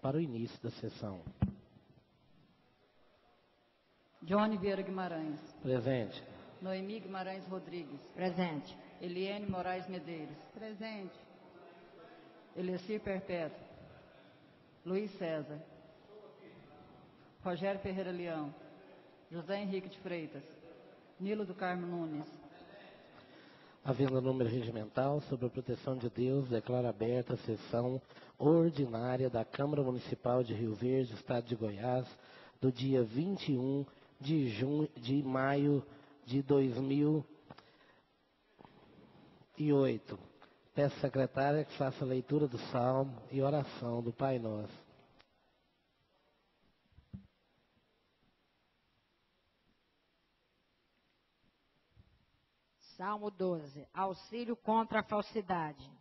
para o início da sessão. Johnny Vieira Guimarães. Presente. Noemi Guimarães Rodrigues. Presente. Eliene Moraes Medeiros. Presente. Elecir Perpétuo. Luiz César. Rogério Ferreira Leão. José Henrique de Freitas. Nilo do Carmo Nunes. Havendo número regimental sobre a proteção de Deus, declaro aberta a sessão ordinária da Câmara Municipal de Rio Verde, Estado de Goiás, do dia 21 de maio de 2008. Peço à secretária que faça a leitura do salmo e oração do Pai Nosso. Salmo 12. Auxílio contra a falsidade.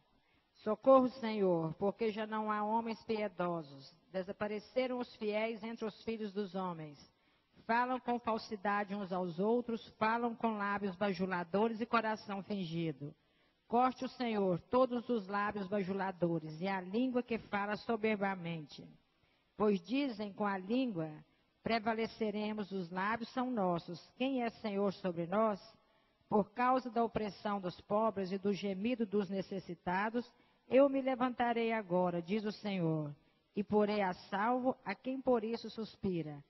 Socorro, Senhor, porque já não há homens piedosos. Desapareceram os fiéis entre os filhos dos homens. Falam com falsidade uns aos outros, falam com lábios bajuladores e coração fingido. Corte o Senhor todos os lábios bajuladores e a língua que fala soberbamente. Pois dizem com a língua, prevaleceremos, os lábios são nossos. Quem é Senhor sobre nós? Por causa da opressão dos pobres e do gemido dos necessitados, eu me levantarei agora, diz o Senhor, e porei a salvo a quem por isso suspira.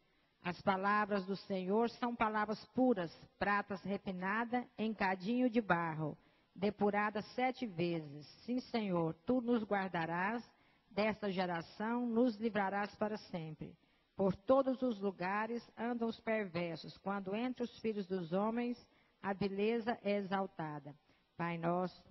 As palavras do Senhor são palavras puras, pratas refinada em cadinho de barro, depurada 7 vezes. Sim, Senhor, tu nos guardarás, desta geração nos livrarás para sempre. Por todos os lugares andam os perversos, quando entre os filhos dos homens a beleza é exaltada. Pai nosso.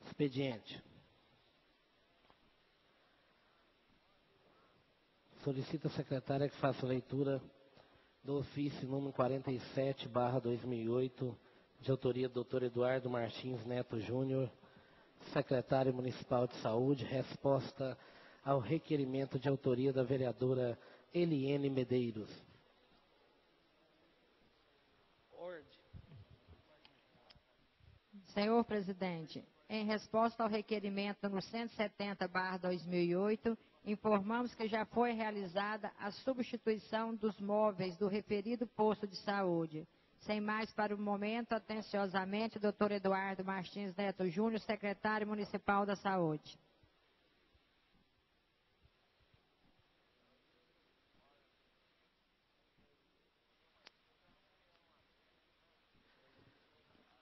Expediente. Solicito à secretária que faça a leitura do ofício número 47/2008, de autoria do Dr. Eduardo Martins Neto Júnior, secretário municipal de saúde, resposta ao requerimento de autoria da vereadora Eliene Medeiros. Senhor presidente, em resposta ao requerimento número 170/2008, informamos que já foi realizada a substituição dos móveis do referido posto de saúde. Sem mais para o momento, atenciosamente, Dr. Eduardo Martins Neto Júnior, secretário municipal da saúde.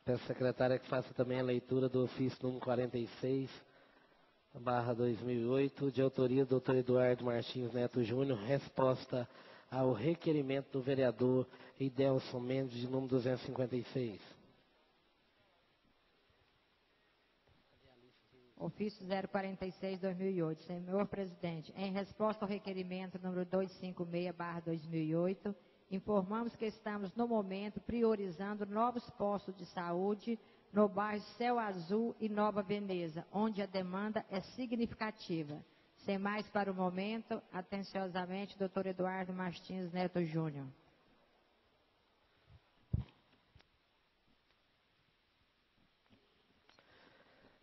Peço à secretária que faça também a leitura do ofício número 46/2008, de autoria do Dr. Eduardo Martins Neto Júnior, resposta ao requerimento do vereador Idelson Mendes, de número 256. Ofício 046/2008. Senhor presidente, em resposta ao requerimento número 256/2008, informamos que estamos, no momento, priorizando novos postos de saúde no bairro Céu Azul e Nova Veneza, onde a demanda é significativa. Sem mais para o momento, atenciosamente, Dr. Eduardo Martins Neto Júnior.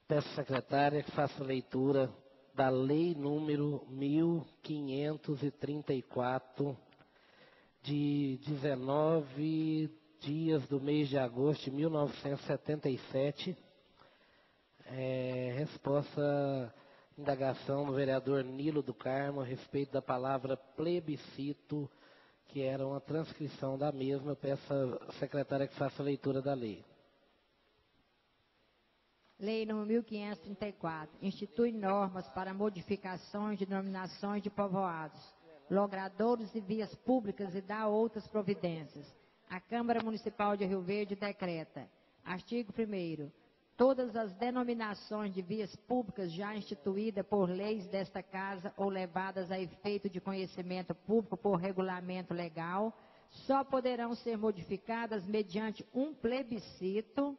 Peço à secretária que faça a leitura da lei número 1534, de 19 dias do mês de agosto de 1977, resposta à indagação do vereador Nilo do Carmo a respeito da palavra plebiscito, que era uma transcrição da mesma. Eu peço à secretária que faça a leitura da lei. Lei nº 1534, institui normas para modificações de denominações de povoados. logradouros e vias públicas e dá outras providências. A Câmara Municipal de Rio Verde decreta. Artigo 1º. Todas as denominações de vias públicas já instituídas por leis desta Casa ou levadas a efeito de conhecimento público por regulamento legal, só poderão ser modificadas mediante um plebiscito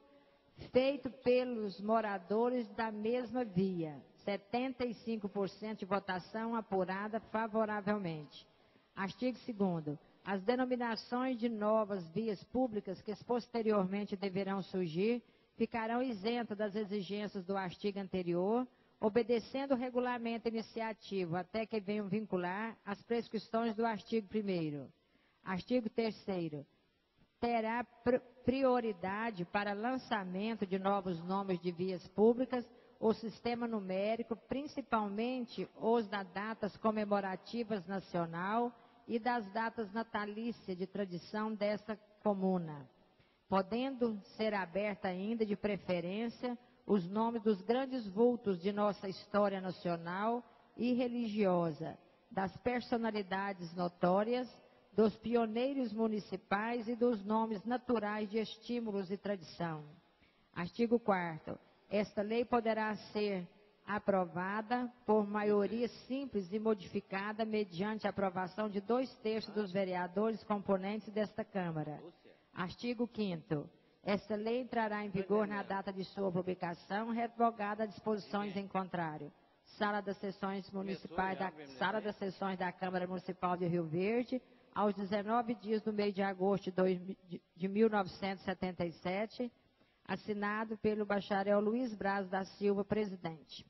feito pelos moradores da mesma via. 75% de votação apurada favoravelmente. Artigo 2º. As denominações de novas vias públicas que posteriormente deverão surgir ficarão isentas das exigências do artigo anterior, obedecendo o regulamento iniciativo até que venham vincular as prescrições do artigo 1º. Artigo 3º. Terá prioridade para lançamento de novos nomes de vias públicas o sistema numérico, principalmente os das datas comemorativas nacional e das datas natalícias de tradição dessa comuna, podendo ser aberta ainda, de preferência, os nomes dos grandes vultos de nossa história nacional e religiosa, das personalidades notórias, dos pioneiros municipais e dos nomes naturais de estímulos e tradição. Artigo 4º. Esta lei poderá ser aprovada por maioria simples e modificada mediante a aprovação de 2/3 dos vereadores componentes desta Câmara. Artigo 5º. Esta lei entrará em vigor na data de sua publicação, revogada disposições em contrário. Sala das Sessões Municipais Sala das Sessões da Câmara Municipal de Rio Verde, aos 19 dias do mês de agosto de 1977, assinado pelo bacharel Luiz Braz da Silva, presidente.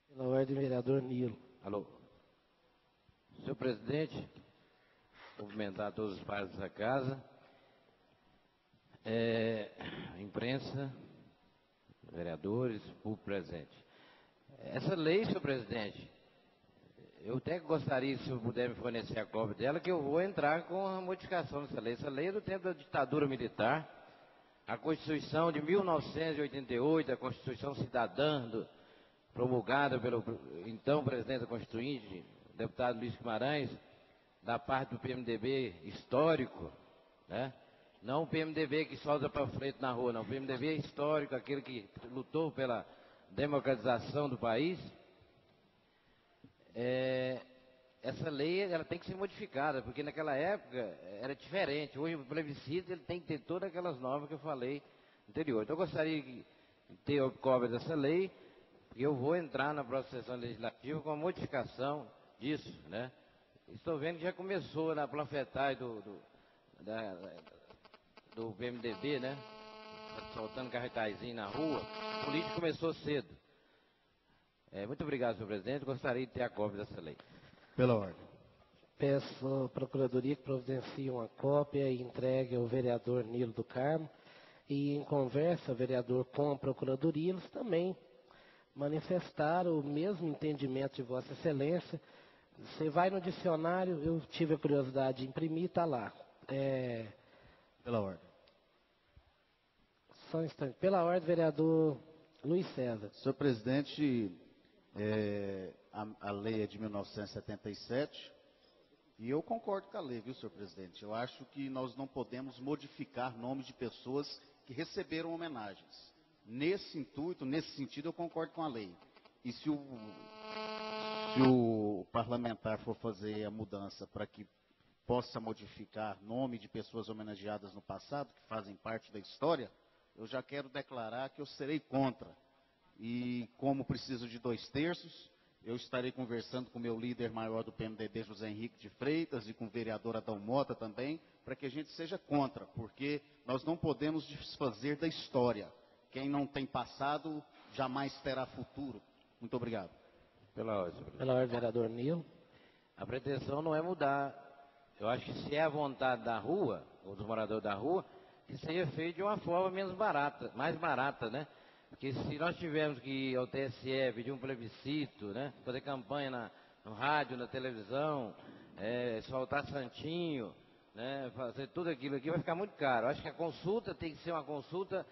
Pela ordem, vereador Nilo. Alô. Senhor presidente, cumprimentar todos os pares dessa casa, imprensa, vereadores, público presente. Essa lei, senhor presidente, eu até gostaria, se eu puder me fornecer a cópia dela, que eu vou entrar com a modificação dessa lei. Essa lei é do tempo da ditadura militar. A Constituição de 1988, a Constituição Cidadã, promulgada pelo então presidente da Constituinte, deputado Luiz Guimarães, da parte do PMDB histórico, né? Não o PMDB que solta panfleto na rua, não. O PMDB histórico, aquele que lutou pela democratização do país. Essa lei ela tem que ser modificada, porque naquela época era diferente. Hoje o plebiscito ele tem que ter todas aquelas normas que eu falei anterior. Então eu gostaria de ter a cópia dessa lei, e eu vou entrar na próxima sessão legislativa com a modificação disso, né? Estou vendo que já começou na panfletagem do PMDB, né? Soltando cartazzinho na rua. O político começou cedo. Muito obrigado, senhor presidente. Gostaria de ter a cópia dessa lei. Pela ordem. Peço à Procuradoria que providencie uma cópia e entregue ao vereador Nilo do Carmo. E em conversa, vereador, com a Procuradoria, eles também manifestaram o mesmo entendimento de Vossa Excelência. Você vai no dicionário, eu tive a curiosidade de imprimir, está lá. Pela ordem. Só um instante. Pela ordem, vereador Luiz César. Senhor presidente, a lei é de 1977 e eu concordo com a lei, viu, senhor presidente? Eu acho que nós não podemos modificar nomes de pessoas que receberam homenagens. Nesse intuito, nesse sentido, eu concordo com a lei. E se o parlamentar for fazer a mudança para que possa modificar nome de pessoas homenageadas no passado, que fazem parte da história, eu já quero declarar que eu serei contra. E como preciso de 2/3, eu estarei conversando com o meu líder maior do PMDB, José Henrique de Freitas, e com o vereador Adão Mota também, para que a gente seja contra, porque nós não podemos desfazer da história. Quem não tem passado, jamais terá futuro. Muito obrigado. Pela ordem, senhor presidente. Pela ordem, vereador Nilo. A pretensão não é mudar. Eu acho que se é a vontade da rua, ou dos moradores da rua, que seja feito de uma forma menos barata, mais barata, né? Porque se nós tivermos que ir ao TSE, pedir um plebiscito, né? Fazer campanha no rádio, na televisão, soltar santinho, né? Fazer tudo aquilo aqui, vai ficar muito caro. Eu acho que a consulta tem que ser uma consulta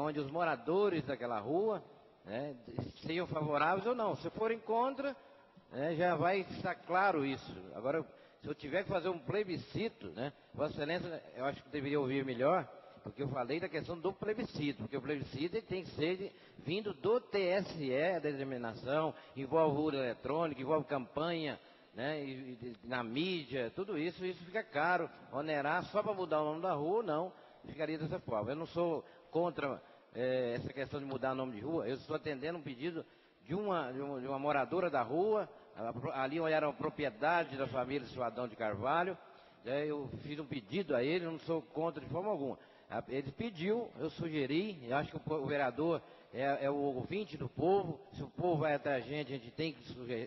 onde os moradores daquela rua, né, sejam favoráveis ou não. Se forem contra, né, já vai estar claro isso. Agora, se eu tiver que fazer um plebiscito, né, Vossa Excelência, eu acho que deveria ouvir melhor, porque eu falei da questão do plebiscito, porque o plebiscito ele tem que ser vindo do TSE, a determinação, envolve urna eletrônica, envolve campanha, né, na mídia, tudo isso fica caro, onerar só para mudar o nome da rua, não, ficaria dessa forma. Eu não sou contra essa questão de mudar o nome de rua, eu estou atendendo um pedido de uma moradora da rua, ali era a propriedade da família Cidadão de Carvalho, eu fiz um pedido a ele, eu não sou contra de forma alguma. Ele pediu, eu sugeri, eu acho que o vereador é o ouvinte do povo, se o povo vai até a gente tem que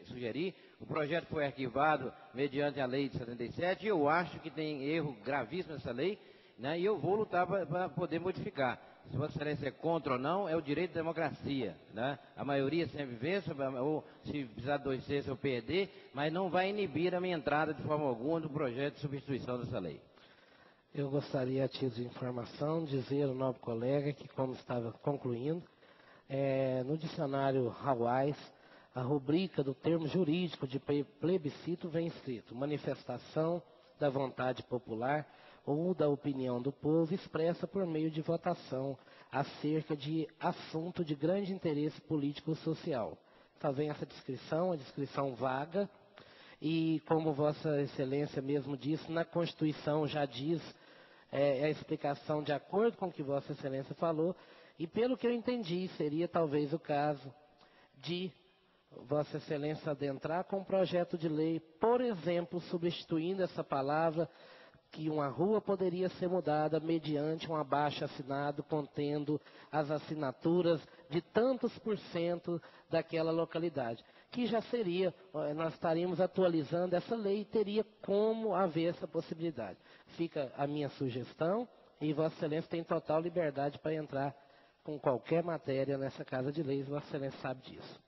sugerir. O projeto foi arquivado mediante a lei de 77, e eu acho que tem erro gravíssimo nessa lei, né, e eu vou lutar para poder modificar. Se Vossa Excelência é contra ou não, é o direito da democracia, né? A maioria sempre vence, ou se precisar de 2/3 eu perder, mas não vai inibir a minha entrada de forma alguma do projeto de substituição dessa lei. Eu gostaria, a título de informação, dizer ao nobre colega que, como estava concluindo, no dicionário Hawais, a rubrica do termo jurídico de plebiscito vem escrito: manifestação da vontade popular ou da opinião do povo expressa por meio de votação acerca de assunto de grande interesse político-social. Então vem essa descrição, a descrição vaga, e como Vossa Excelência mesmo disse, na Constituição já diz a explicação de acordo com o que Vossa Excelência falou, e pelo que eu entendi, seria talvez o caso de Vossa Excelência adentrar com um projeto de lei, por exemplo, substituindo essa palavra, que uma rua poderia ser mudada mediante um abaixo-assinado contendo as assinaturas de tantos por cento daquela localidade. Que já seria, nós estaríamos atualizando essa lei e teria como haver essa possibilidade. Fica a minha sugestão e Vossa Excelência tem total liberdade para entrar com qualquer matéria nessa Casa de Leis, Vossa Excelência sabe disso.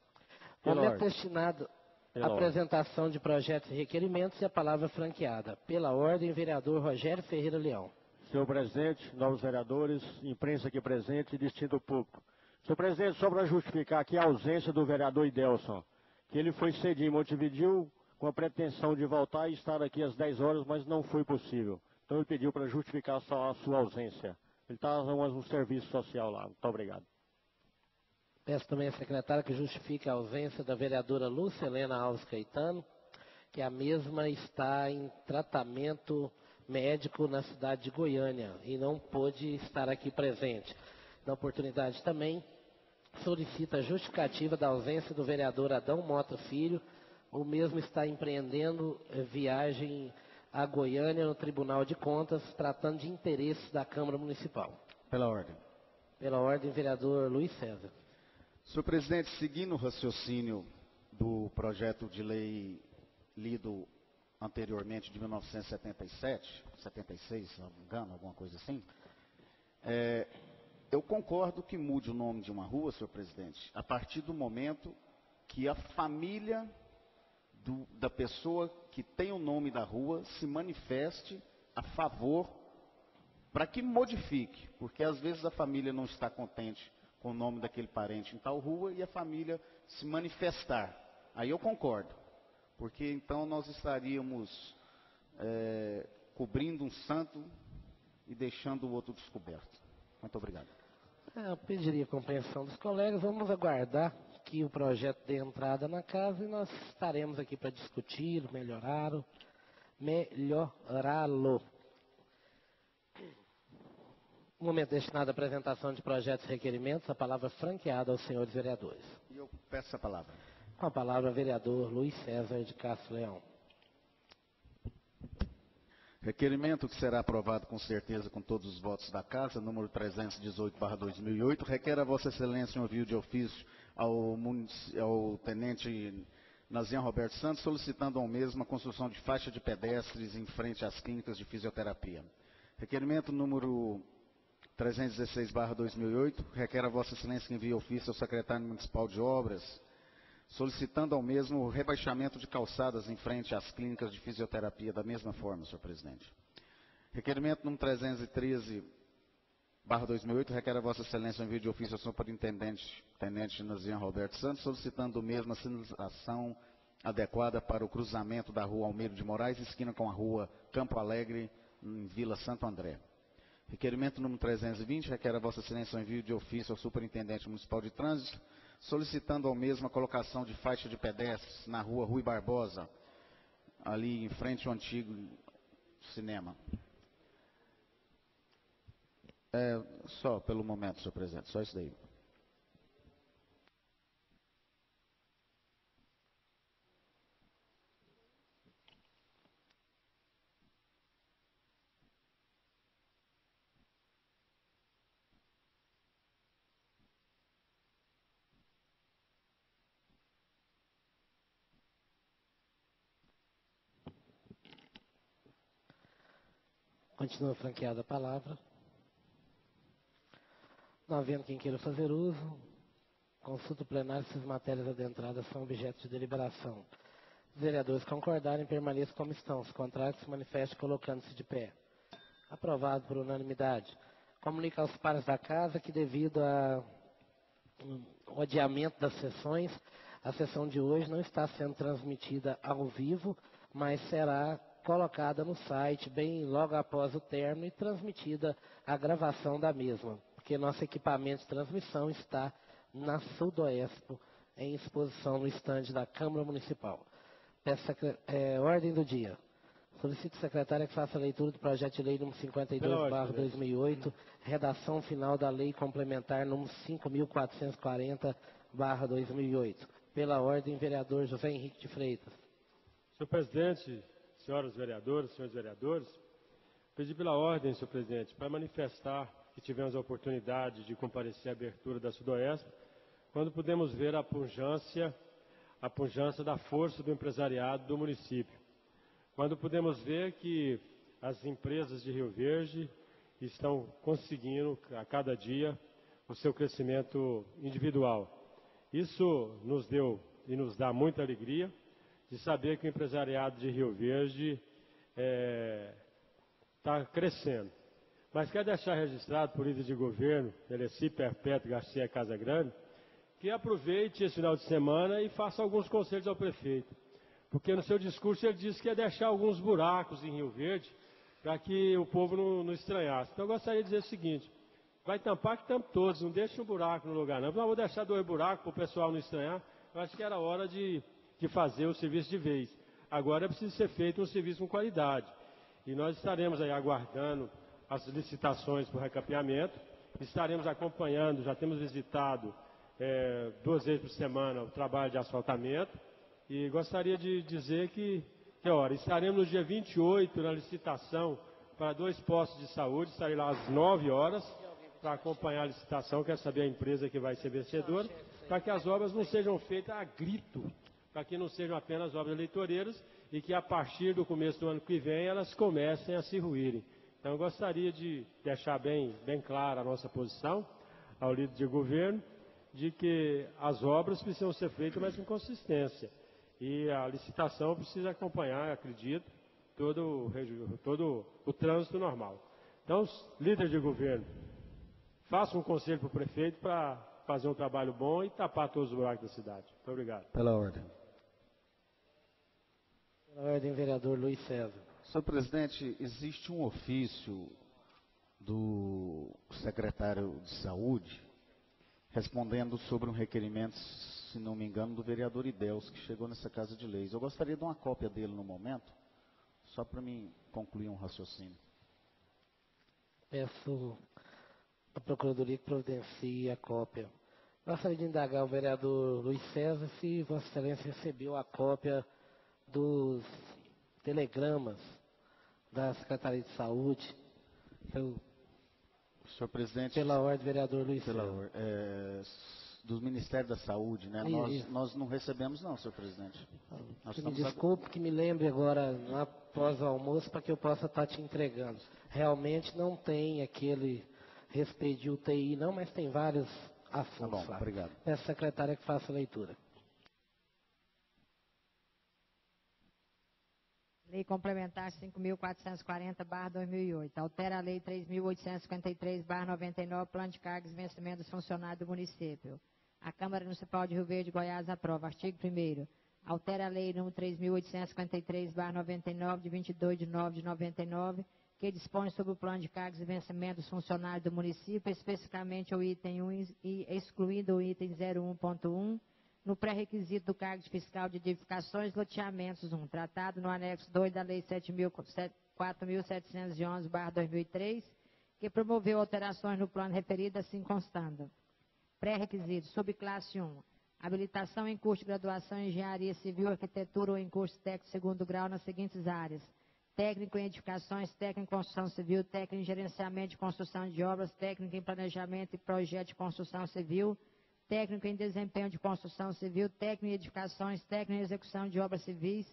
Momento destinado à apresentação de projetos e requerimentos e a palavra franqueada. Pela ordem, vereador Rogério Ferreira Leão. Senhor presidente, novos vereadores, imprensa aqui presente e distinto público. Senhor presidente, só para justificar aqui a ausência do vereador Idelson, que ele foi cedido em Montevidéu com a pretensão de voltar e estar aqui às 10 horas, mas não foi possível. Então ele pediu para justificar só a sua ausência. Ele está no serviço social lá. Muito obrigado. Peço também à secretária que justifique a ausência da vereadora Lúcia Helena Alves Caetano, que a mesma está em tratamento médico na cidade de Goiânia e não pôde estar aqui presente. Na oportunidade também, solicita a justificativa da ausência do vereador Adão Mota Filho, o mesmo está empreendendo viagem a Goiânia no Tribunal de Contas, tratando de interesses da Câmara Municipal. Pela ordem. Pela ordem, vereador Luiz César. Senhor presidente, seguindo o raciocínio do projeto de lei lido anteriormente de 1977, 76, se não me engano, alguma coisa assim, eu concordo que mude o nome de uma rua, senhor presidente, a partir do momento que a família da pessoa que tem o nome da rua se manifeste a favor para que modifique, porque às vezes a família não está contente com o nome daquele parente em tal rua e a família se manifestar. Aí eu concordo, porque então nós estaríamos cobrindo um santo e deixando o outro descoberto. Muito obrigado. Eu pediria a compreensão dos colegas, vamos aguardar que o projeto dê entrada na casa e nós estaremos aqui para discutir, melhorá-lo. Momento destinado à apresentação de projetos e requerimentos, a palavra franqueada aos senhores vereadores. E eu peço a palavra. Com a palavra, vereador Luiz César de Castro Leão. Requerimento que será aprovado com certeza com todos os votos da Casa, número 318/2008, requer a Vossa Excelência um envio de ofício ao Tenente Nazian Roberto Santos, solicitando ao mesmo a construção de faixa de pedestres em frente às clínicas de fisioterapia. Requerimento número 316/2008, requer a Vossa Excelência que envie ofício ao Secretário Municipal de Obras, solicitando ao mesmo o rebaixamento de calçadas em frente às clínicas de fisioterapia, da mesma forma, senhor presidente. Requerimento número 313 2008, requer a Vossa Excelência um envio de ofício ao superintendente Nasian Roberto Santos, solicitando o mesmo a sinalização adequada para o cruzamento da rua Almeida de Moraes, esquina com a rua Campo Alegre, em Vila Santo André. Requerimento número 320, requer a Vossa Excelência um envio de ofício ao Superintendente Municipal de Trânsito, solicitando ao mesmo a colocação de faixa de pedestres na rua Rui Barbosa, ali em frente ao antigo cinema. Só pelo momento, senhor presidente, só isso daí. Continua franqueada a palavra. Não havendo quem queira fazer uso, consulta plenária se as matérias adentradas são objeto de deliberação. Os vereadores concordarem, permaneçam como estão. Se contrário, se manifeste colocando-se de pé. Aprovado por unanimidade. Comunica aos pares da casa que, devido ao adiamento das sessões, a sessão de hoje não está sendo transmitida ao vivo, mas será colocada no site bem logo após o término e transmitida a gravação da mesma, porque nosso equipamento de transmissão está na Sudoespo, em exposição no estande da Câmara Municipal. Ordem do dia. Solicito, secretária, que faça a leitura do projeto de lei número 52/2008, redação final da lei complementar número 5.440/2008. Pela ordem, vereador José Henrique de Freitas. Senhor presidente, senhoras vereadoras, senhores vereadores, pedi pela ordem, senhor presidente, para manifestar que tivemos a oportunidade de comparecer à abertura da Sudoeste, quando pudemos ver a pujança da força do empresariado do município. Quando pudemos ver que as empresas de Rio Verde estão conseguindo, a cada dia, o seu crescimento individual. Isso nos deu e nos dá muita alegria de saber que o empresariado de Rio Verde está crescendo. Mas quero deixar registrado por líder de governo, Eleci Perpétuo Garcia Casagrande, que aproveite esse final de semana e faça alguns conselhos ao prefeito. Porque no seu discurso ele disse que ia deixar alguns buracos em Rio Verde para que o povo não estranhasse. Então eu gostaria de dizer o seguinte: vai tampar que tampe todos, não deixe um buraco no lugar não. Não vou deixar 2 buracos para o pessoal não estranhar. Eu acho que era hora de fazer o serviço de vez. Agora é preciso ser feito um serviço com qualidade. E nós estaremos aí aguardando as licitações para o recapeamento, estaremos acompanhando, já temos visitado 2 vezes por semana o trabalho de asfaltamento, e gostaria de dizer que estaremos no dia 28 na licitação para 2 postos de saúde, estarei lá às 9 horas para acompanhar a licitação, quero saber a empresa que vai ser vencedora, para que as obras não sejam feitas a grito, para que não sejam apenas obras eleitoreiras e que a partir do começo do ano que vem elas comecem a se ruírem. Então eu gostaria de deixar bem clara a nossa posição ao líder de governo, de que as obras precisam ser feitas, mas com consistência. E a licitação precisa acompanhar, acredito, todo o trânsito normal. Então, líder de governo, faça um conselho para o prefeito para fazer um trabalho bom e tapar todos os buracos da cidade. Muito obrigado. Pela ordem. Pela ordem, vereador Luiz César. Senhor presidente, existe um ofício do secretário de Saúde respondendo sobre um requerimento, se não me engano, do vereador Ideus, que chegou nessa Casa de Leis. Eu gostaria de uma cópia dele no momento, só para mim concluir um raciocínio. Peço à Procuradoria que providencie a cópia. Gostaria de indagar o vereador Luiz César se Vossa Excelência recebeu a cópia dos telegramas da Secretaria de Saúde. Senhor presidente, Pela ordem, vereador Luiz César. Do Ministério da Saúde, né? Nós não recebemos não, senhor presidente. Me desculpe, que me lembre agora, após o almoço, para que eu possa estar te entregando. Realmente não tem aquele respeito de UTI não, mas tem vários assuntos Tá bom, lá. obrigado. Peço à secretária que faça a leitura. Lei Complementar 5.440/2008. Altera a Lei 3.853/99, Plano de Cargos e Vencimento dos Funcionários do Município. A Câmara Municipal de Rio Verde, Goiás, aprova. Artigo 1º. Altera a Lei nº 3.853/99, de 22 de nove de 99, que dispõe sobre o Plano de Cargos e Vencimento dos Funcionários do Município, especificamente o item 1 e excluindo o item 01.1, no pré-requisito do cargo de fiscal de edificações, loteamentos 1, tratado no anexo 2 da Lei 4.711/2003, que promoveu alterações no plano referido, assim constando. Pré-requisito, subclasse 1, habilitação em curso de graduação em Engenharia Civil, Arquitetura ou em curso técnico segundo grau nas seguintes áreas: técnico em edificações, técnico em construção civil, técnico em gerenciamento de construção de obras, técnico em planejamento e projeto de construção civil, técnico em desempenho de construção civil, técnico em edificações, técnico em execução de obras civis,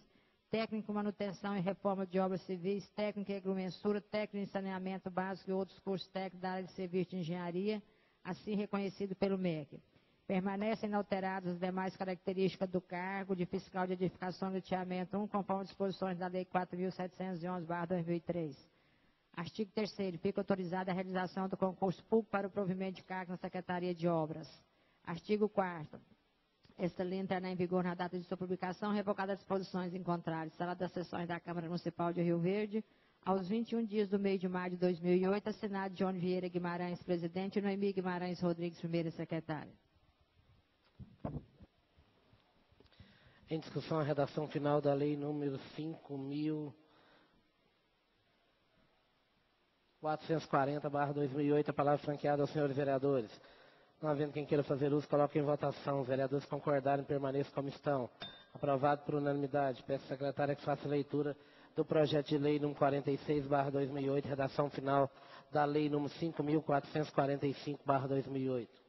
técnico em manutenção e reforma de obras civis, técnico em agrimensura, técnico em saneamento básico e outros cursos técnicos da área de serviço de engenharia, assim reconhecido pelo MEC. Permanecem inalteradas as demais características do cargo de fiscal de edificação e loteamento 1, conforme disposições da Lei 4.711/2003. Artigo 3º. Fica autorizada a realização do concurso público para o provimento de cargos na Secretaria de Obras. Artigo 4º. Esta lei entrará em vigor na data de sua publicação, revogada as disposições em contrário. Sala das Sessões da Câmara Municipal de Rio Verde, aos 21 dias do mês de maio de 2008, assinado João Vieira Guimarães, presidente, e Noemi Guimarães Rodrigues, primeira secretária. Em discussão, a redação final da Lei número 5.440/2008. A palavra franqueada aos senhores vereadores. Não havendo quem queira fazer uso, coloque em votação. Os vereadores concordarem, permaneçam como estão. Aprovado por unanimidade. Peço à secretária que faça leitura do projeto de lei número 46/2008, redação final da Lei número 5.445/2008.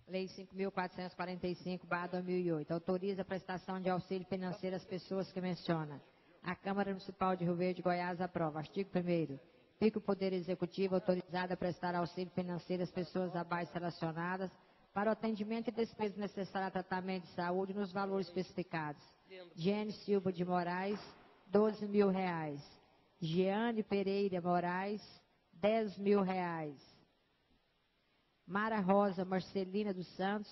Lei 5.445/2008. Autoriza a prestação de auxílio financeiro às pessoas que menciona. A Câmara Municipal de Rio Verde, Goiás, aprova. Artigo 1º. Fica o Poder Executivo autorizado a prestar auxílio financeiro às pessoas abaixo relacionadas para o atendimento e despesas necessárias a tratamento de saúde nos valores especificados. Giane Silva de Moraes, R$12.000. Giane Pereira Moraes, R$10.000. Mara Rosa Marcelina dos Santos,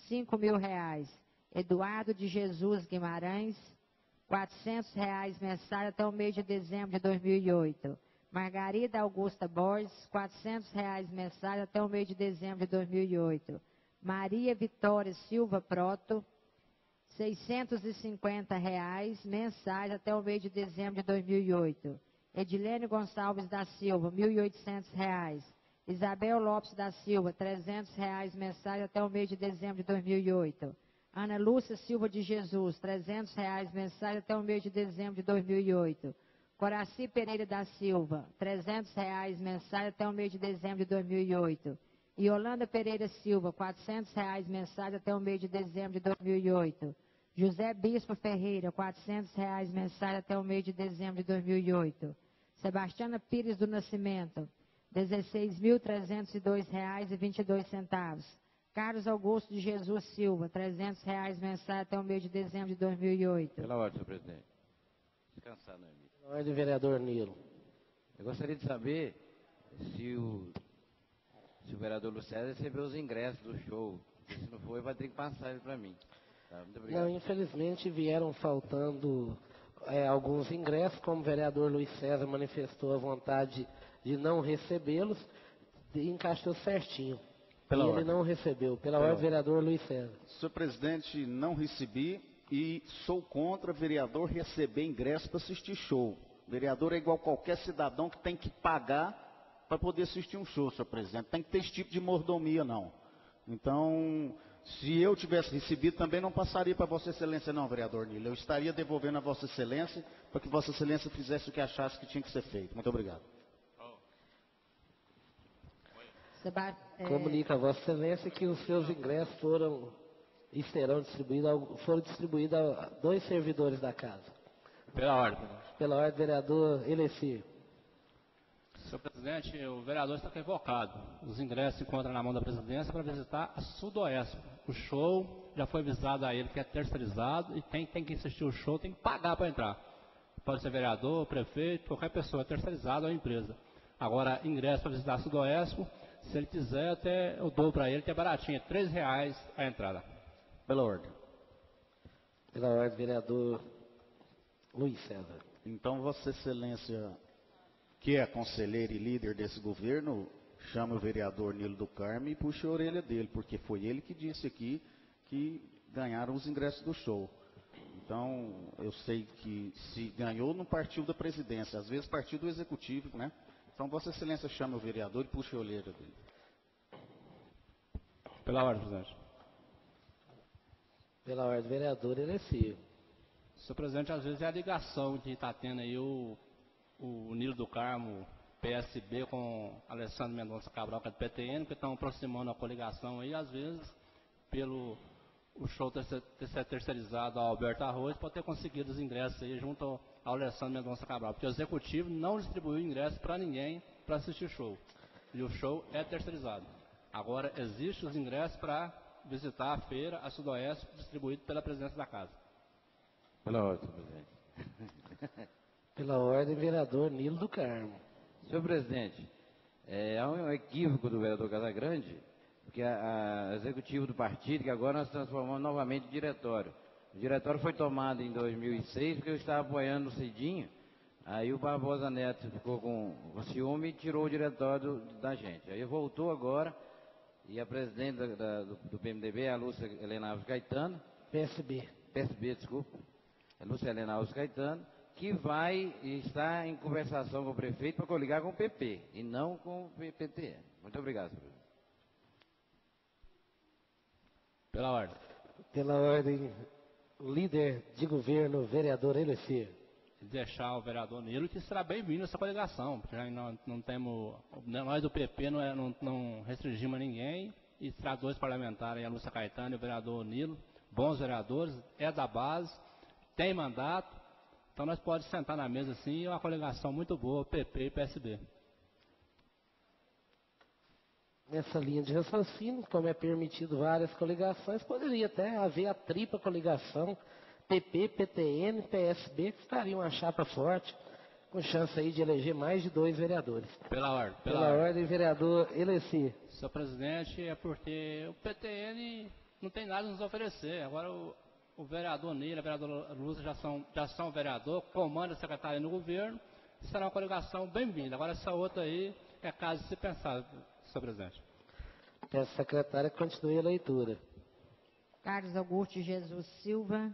R$5.000. Eduardo de Jesus Guimarães, R$400 mensais até o mês de dezembro de 2008. Margarida Augusta Borges, R$400 mensais até o mês de dezembro de 2008. Maria Vitória Silva Proto, R$650 mensais até o mês de dezembro de 2008. Edilene Gonçalves da Silva, R$1.800. Isabel Lopes da Silva, R$300 mensais até o mês de dezembro de 2008. Ana Lúcia Silva de Jesus, R$300 mensais até o mês de dezembro de 2008. Coraci Pereira da Silva, R$300 mensais até o mês de dezembro de 2008. Yolanda Pereira Silva, R$400 mensais até o mês de dezembro de 2008. José Bispo Ferreira, R$400 mensais até o mês de dezembro de 2008. Sebastiana Pires do Nascimento, R$16.302,22. Carlos Augusto de Jesus Silva, R$300 mensais até o mês de dezembro de 2008. Pela ordem, senhor presidente. Descansar, Noemi. Pela ordem, vereador Nilo. Eu gostaria de saber se o vereador Lucélio recebeu os ingressos do show. Porque se não for, ele vai ter que passar ele para mim. Tá, muito obrigado. Não, infelizmente vieram faltando alguns ingressos, como o vereador Luiz César manifestou a vontade de não recebê-los, e encaixou certinho. Pela e ordem. ele não recebeu. Pela ordem, vereador Luiz César. Senhor presidente, não recebi e sou contra vereador receber ingresso para assistir show. Vereador é igual qualquer cidadão que tem que pagar para poder assistir um show, senhor presidente. Tem que ter esse tipo de mordomia, não. Então, se eu tivesse recebido, também não passaria para Vossa Excelência, não, vereador Nilo. Eu estaria devolvendo a Vossa Excelência para que Vossa Excelência fizesse o que achasse que tinha que ser feito. Muito obrigado. Comunica a Vossa Excelência que os seus ingressos foram distribuídos a 2 servidores da casa. Pela ordem. Pela ordem, vereador Elecir. Senhor presidente, o vereador está equivocado. Os ingressos se encontram na mão da presidência para visitar a Sudoeste. O show já foi avisado a ele que é terceirizado e quem tem que assistir o show tem que pagar para entrar. Pode ser vereador, prefeito, qualquer pessoa, terceirizado ou empresa. Agora, ingresso para visitar Sudoeste, se ele quiser, até eu dou para ele, que é baratinho, é R$3 a entrada. Pela ordem. Pela ordem, vereador Luiz César. Então, Vossa Excelência, que é conselheiro e líder desse governo, chama o vereador Nilo do Carmo e puxa a orelha dele, porque foi ele que disse aqui que ganharam os ingressos do show. Então, eu sei que se ganhou, não partiu da presidência, às vezes partiu do executivo, né? Então, Vossa Excelência chama o vereador e puxa a orelha dele. Pela ordem, presidente. Pela ordem, vereador Erecio. Senhor presidente, às vezes é a ligação que está tendo aí o Nilo do Carmo, PSB, com Alessandro Mendonça Cabral, que é do PTN, que estão aproximando a coligação aí, às vezes, pelo o show ter sido terceirizado ao Alberto Arroz, pode ter conseguido os ingressos aí junto ao Alessandro Mendonça Cabral, porque o executivo não distribuiu ingresso para ninguém para assistir o show. E o show é terceirizado. Agora, existem os ingressos para visitar a feira, a Sudoeste, distribuído pela presidência da casa. Pela ordem, senhor presidente. Pela ordem, vereador Nilo do Carmo. Senhor presidente, há um equívoco do vereador Casagrande, porque a executivo do partido, que agora nós transformamos novamente em diretório. O diretório foi tomado em 2006, porque eu estava apoiando o Cidinho, aí o Barbosa Neto ficou com ciúme e tirou o diretório da gente. Aí voltou agora, e a presidente do PMDB, a Lúcia Helena Alves Caetano, PSB, desculpa, a Lúcia Helena Alves Caetano, que vai estar em conversação com o prefeito para coligar com o PP, e não com o PTN. Muito obrigado, senhor presidente. Pela ordem. Pela ordem, líder de governo, vereador Erecio. Deixar o vereador Nilo, que será bem-vindo essa coligação, porque não temos, nós do PP não restringimos a ninguém, e será 2 parlamentares, a Lúcia Caetano e o vereador Nilo, bons vereadores, é da base, tem mandato, então nós podemos sentar na mesa assim, é uma coligação muito boa, PP e PSB. Nessa linha de raciocínio, como é permitido várias coligações, poderia até haver a tripla coligação, PP, PTN, PSB, que estaria uma chapa forte, com chance aí de eleger mais de 2 vereadores. Pela ordem. Pela ordem, vereador Eleci. Senhor presidente, é porque o PTN não tem nada a nos oferecer. Agora o vereador Nilo, a vereadora Lúcia já são vereador, comanda a secretaria no governo, será uma coligação bem-vinda. Agora essa outra aí é caso de se pensar, senhor presidente. Peço secretária que continue a leitura. Carlos Augusto Jesus Silva,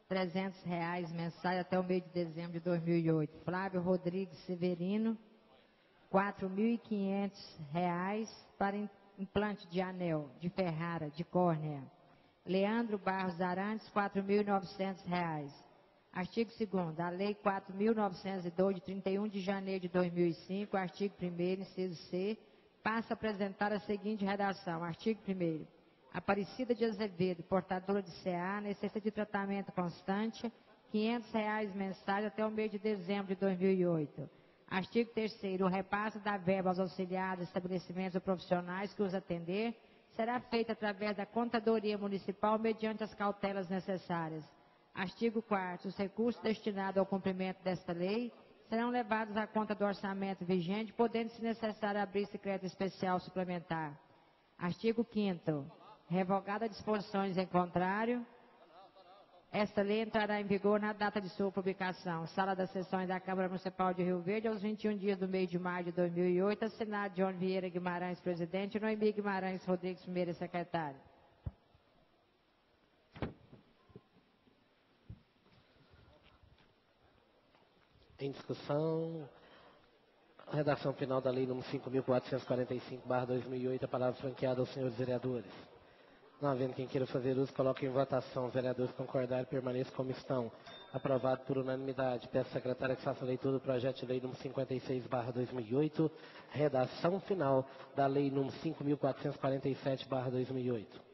R$300 mensais até o mês de dezembro de 2008. Flávio Rodrigues Severino, R$4.500 para implante de anel, de Ferrara, de córnea. Leandro Barros Arantes, R$4.900. Artigo 2º da Lei 4.902, de 31 de janeiro de 2005, artigo 1º, inciso C, passa a apresentar a seguinte redação. Artigo 1º. Aparecida de Azevedo, portadora de CA, necessita de tratamento constante, R$500 mensais até o mês de dezembro de 2008. Artigo 3º. O repasse da verba aos auxiliares, estabelecimentos ou profissionais que os atender será feito através da Contadoria Municipal mediante as cautelas necessárias. Artigo 4º. Os recursos destinados ao cumprimento desta lei serão levados à conta do orçamento vigente, podendo, se necessário, abrir-se crédito especial suplementar. Artigo 5º. Revogada disposições em contrário, esta lei entrará em vigor na data de sua publicação. Sala das Sessões da Câmara Municipal de Rio Verde, aos 21 dias do mês de maio de 2008, assinado John Vieira Guimarães, presidente, e Noemi Guimarães Rodrigues, primeira secretária. Em discussão, a redação final da Lei nº 5.445/2008, a palavra franqueada aos senhores vereadores. Não havendo quem queira fazer uso, coloque em votação. Os vereadores concordarem, permaneçam como estão. Aprovado por unanimidade. Peço à secretária que faça a leitura do projeto de lei nº 56/2008, redação final da Lei nº 5.447/2008.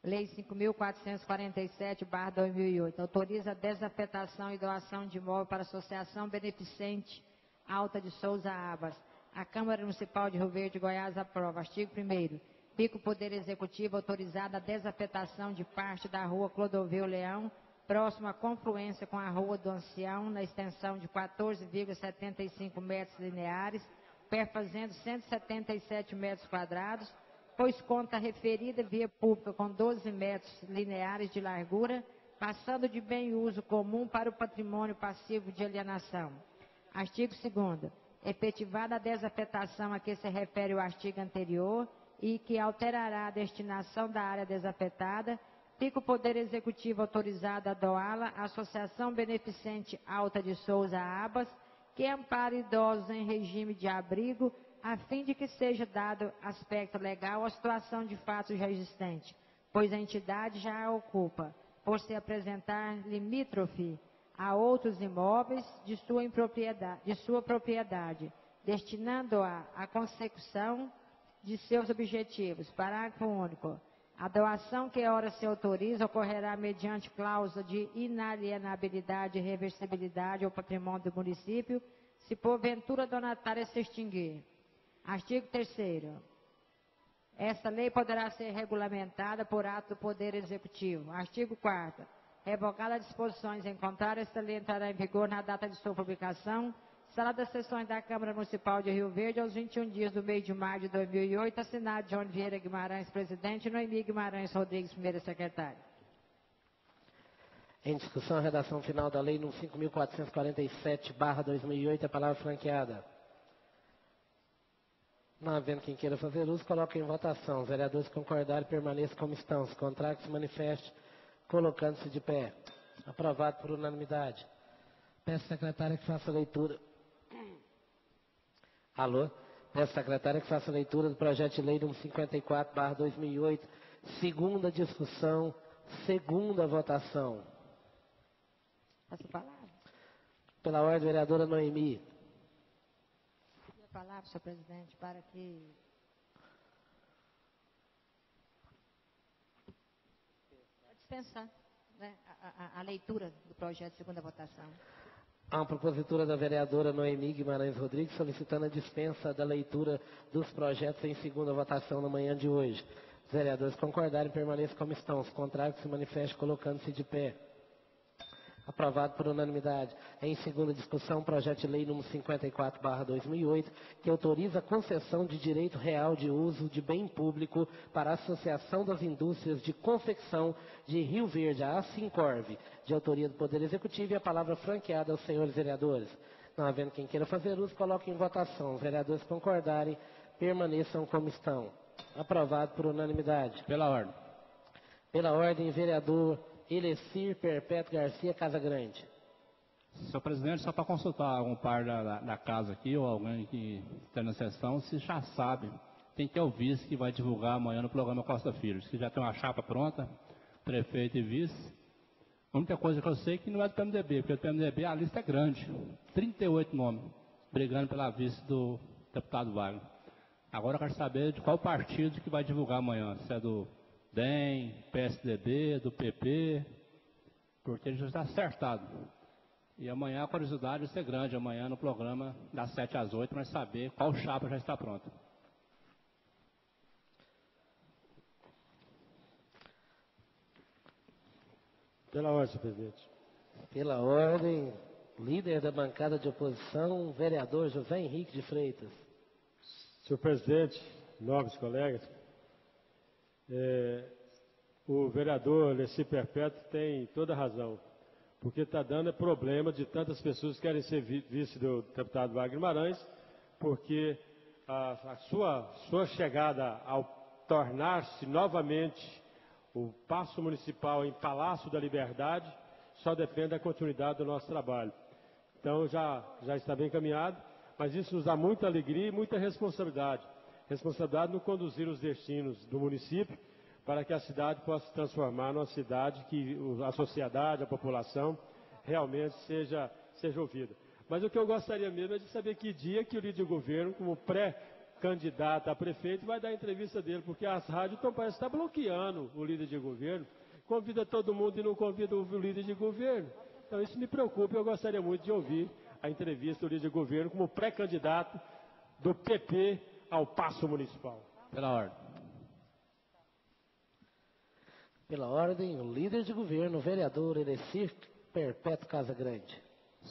Lei 5.447/2008, autoriza a desafetação e doação de imóvel para a Associação Beneficente Alta de Souza Abas, A Câmara Municipal de Rio Verde, Goiás, aprova. Artigo 1º. Fica o Poder Executivo autorizado a desafetação de parte da rua Clodoveu Leão, próximo à confluência com a Rua do Ancião, na extensão de 14,75 metros lineares, perfazendo 177 metros quadrados, pois conta a referida via pública com 12 metros lineares de largura, passando de bem uso comum para o patrimônio passivo de alienação. Artigo 2º. Efetivada a desafetação a que se refere o artigo anterior e que alterará a destinação da área desafetada, fica o Poder Executivo autorizado a doá-la à Associação Beneficente Alta de Souza Abas, que ampara idosos em regime de abrigo, a fim de que seja dado aspecto legal à situação de fato já existente, pois a entidade já a ocupa, por se apresentar limítrofe a outros imóveis de sua propriedade, destinando-a à consecução de seus objetivos. Parágrafo único. A doação que ora se autoriza ocorrerá mediante cláusula de inalienabilidade e reversibilidade ao patrimônio do município, se porventura a donatária se extinguir. Artigo 3º. Esta lei poderá ser regulamentada por ato do Poder Executivo. Artigo 4º. Revogada as disposições em contrário, esta lei entrará em vigor na data de sua publicação. Sala das sessões da Câmara Municipal de Rio Verde, aos 21 dias do mês de maio de 2008, assinado João Vieira Guimarães, presidente, e Noemi Guimarães Rodrigues, primeira secretária. Em discussão, a redação final da Lei número 5.447/2008, a palavra franqueada. Não havendo quem queira fazer uso, coloque em votação. Os vereadores concordarem, permaneçam como estão. Se contrário, que se manifeste, colocando-se de pé. Aprovado por unanimidade. Peço à secretária que faça a leitura. Alô? Peço à secretária que faça a leitura do projeto de lei número 54/2008. Segunda discussão, segunda votação. Passa a palavra. Pela ordem, vereadora Noemi. A palavra, senhor presidente, para que... dispensar, né, a leitura do projeto de segunda votação. Há uma propositura da vereadora Noemi Guimarães Rodrigues solicitando a dispensa da leitura dos projetos em segunda votação na manhã de hoje. Os vereadores concordarem, permaneçam como estão. Os contrários, que se manifeste colocando-se de pé. Aprovado por unanimidade. Em segunda discussão, projeto de lei número 54/2008, que autoriza a concessão de direito real de uso de bem público para a Associação das Indústrias de Confecção de Rio Verde, a Assincorv, de autoria do Poder Executivo, e a palavra franqueada aos senhores vereadores. Não havendo quem queira fazer uso, coloque em votação. Os vereadores concordarem, permaneçam como estão. Aprovado por unanimidade. Pela ordem. Pela ordem, vereador Elecir Perpétuo Garcia Casagrande. Senhor presidente, só para consultar algum par da casa aqui, ou alguém que está na sessão, se já sabe, tem que ter o vice que vai divulgar amanhã no programa Costa Filhos. Se já tem uma chapa pronta, prefeito e vice. A única coisa que eu sei é que não é do PMDB, porque do PMDB a lista é grande. 38 nomes, brigando pela vice do deputado Wagner. Agora eu quero saber de qual partido que vai divulgar amanhã, se é do DEM, PSDB, do PP, porque ele já está acertado. E amanhã a curiosidade vai ser grande, amanhã no programa das 7 às 8, nós saber qual chapa já está pronta. Pela ordem, senhor presidente. Pela ordem, líder da bancada de oposição, vereador José Henrique de Freitas. Senhor presidente, nobres colegas, o vereador Leci Perpétuo tem toda a razão, porque está dando problema de tantas pessoas que querem ser vice do deputado Wagner Guimarães, porque a sua chegada ao tornar-se novamente o Paço Municipal em Palácio da Liberdade só depende da continuidade do nosso trabalho. Então já está bem encaminhado, mas isso nos dá muita alegria e muita responsabilidade. Responsabilidade no conduzir os destinos do município para que a cidade possa se transformar numa cidade que a sociedade, a população, realmente seja ouvida. Mas o que eu gostaria mesmo é de saber que dia que o líder de governo, como pré-candidato a prefeito, vai dar a entrevista dele, porque as rádios parece estar bloqueando o líder de governo, convida todo mundo e não convida o líder de governo. Então isso me preocupa e eu gostaria muito de ouvir a entrevista do líder de governo como pré-candidato do PP ao Paço Municipal. Pela ordem. Pela ordem, o líder de governo, o vereador Erecir Perpétuo Casagrande.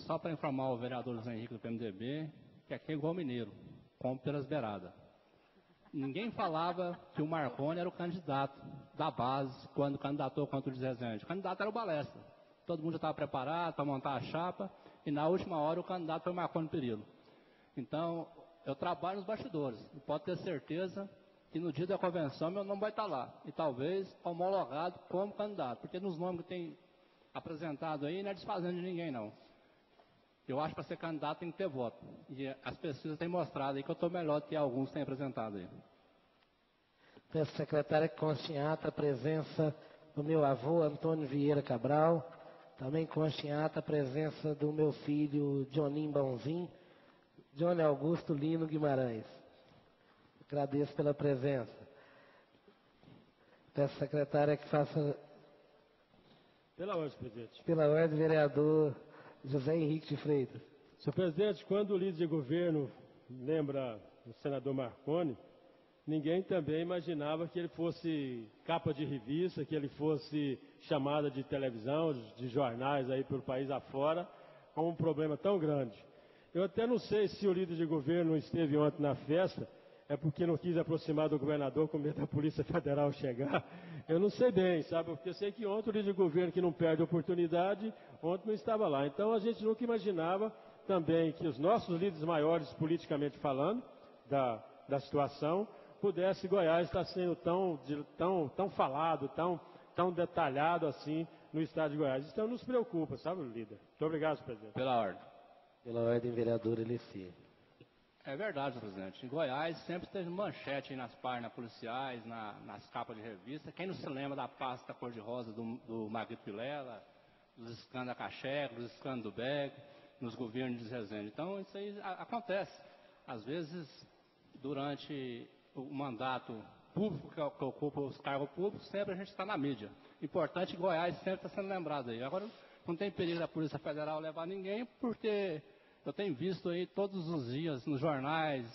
Só para informar o vereador José Henrique do PMDB, que aqui é igual mineiro, come pelas beiradas. Ninguém falava que o Marconi era o candidato da base quando candidatou contra o Luiz Rezende. O candidato era o Balestra. Todo mundo já estava preparado para montar a chapa e na última hora o candidato foi o Marconi Perillo. Então, eu trabalho nos bastidores. E pode ter certeza que no dia da convenção meu nome vai estar lá. E talvez homologado como candidato. Porque nos nomes que tem apresentado aí não é desfazendo de ninguém, não. Eu acho que para ser candidato tem que ter voto. E as pesquisas têm mostrado aí que eu estou melhor do que alguns têm apresentado aí. Peço, secretária, que conste em ata a presença do meu avô, Antônio Vieira Cabral. Também conste em ata a presença do meu filho, Johnim Bonzin, Johnny Augusto Lino Guimarães. Agradeço pela presença. Peço, secretária, que faça... Pela ordem, presidente. Pela ordem, vereador José Henrique de Freitas. Senhor presidente, quando o líder de governo lembra o senador Marconi, ninguém também imaginava que ele fosse capa de revista, que ele fosse chamada de televisão, de jornais aí pelo país afora, com um problema tão grande. Eu até não sei se o líder de governo esteve ontem na festa, é porque não quis aproximar do governador com medo da Polícia Federal chegar. Eu não sei bem, sabe? Porque eu sei que ontem o líder de governo que não perde oportunidade, ontem não estava lá. Então a gente nunca imaginava também que os nossos líderes maiores, politicamente falando, da situação, pudesse Goiás estar sendo tão falado, tão detalhado assim no estado de Goiás. Isso nos preocupa, sabe, líder? Muito obrigado, senhor presidente. Pela ordem. Pela ordem, vereador Elecir. É verdade, presidente. Em Goiás sempre teve manchete aí nas páginas policiais, nas capas de revista. Quem não se lembra da pasta cor-de-rosa do Magrito Vilela, dos escândalos da Cacheca, dos escândalos do BEG, nos governos de Rezende. Então, isso aí acontece. Às vezes, durante o mandato público que ocupa os cargos públicos, sempre a gente está na mídia. Importante que Goiás sempre está sendo lembrado aí. Agora, não tem perigo da Polícia Federal levar ninguém, porque eu tenho visto aí todos os dias nos jornais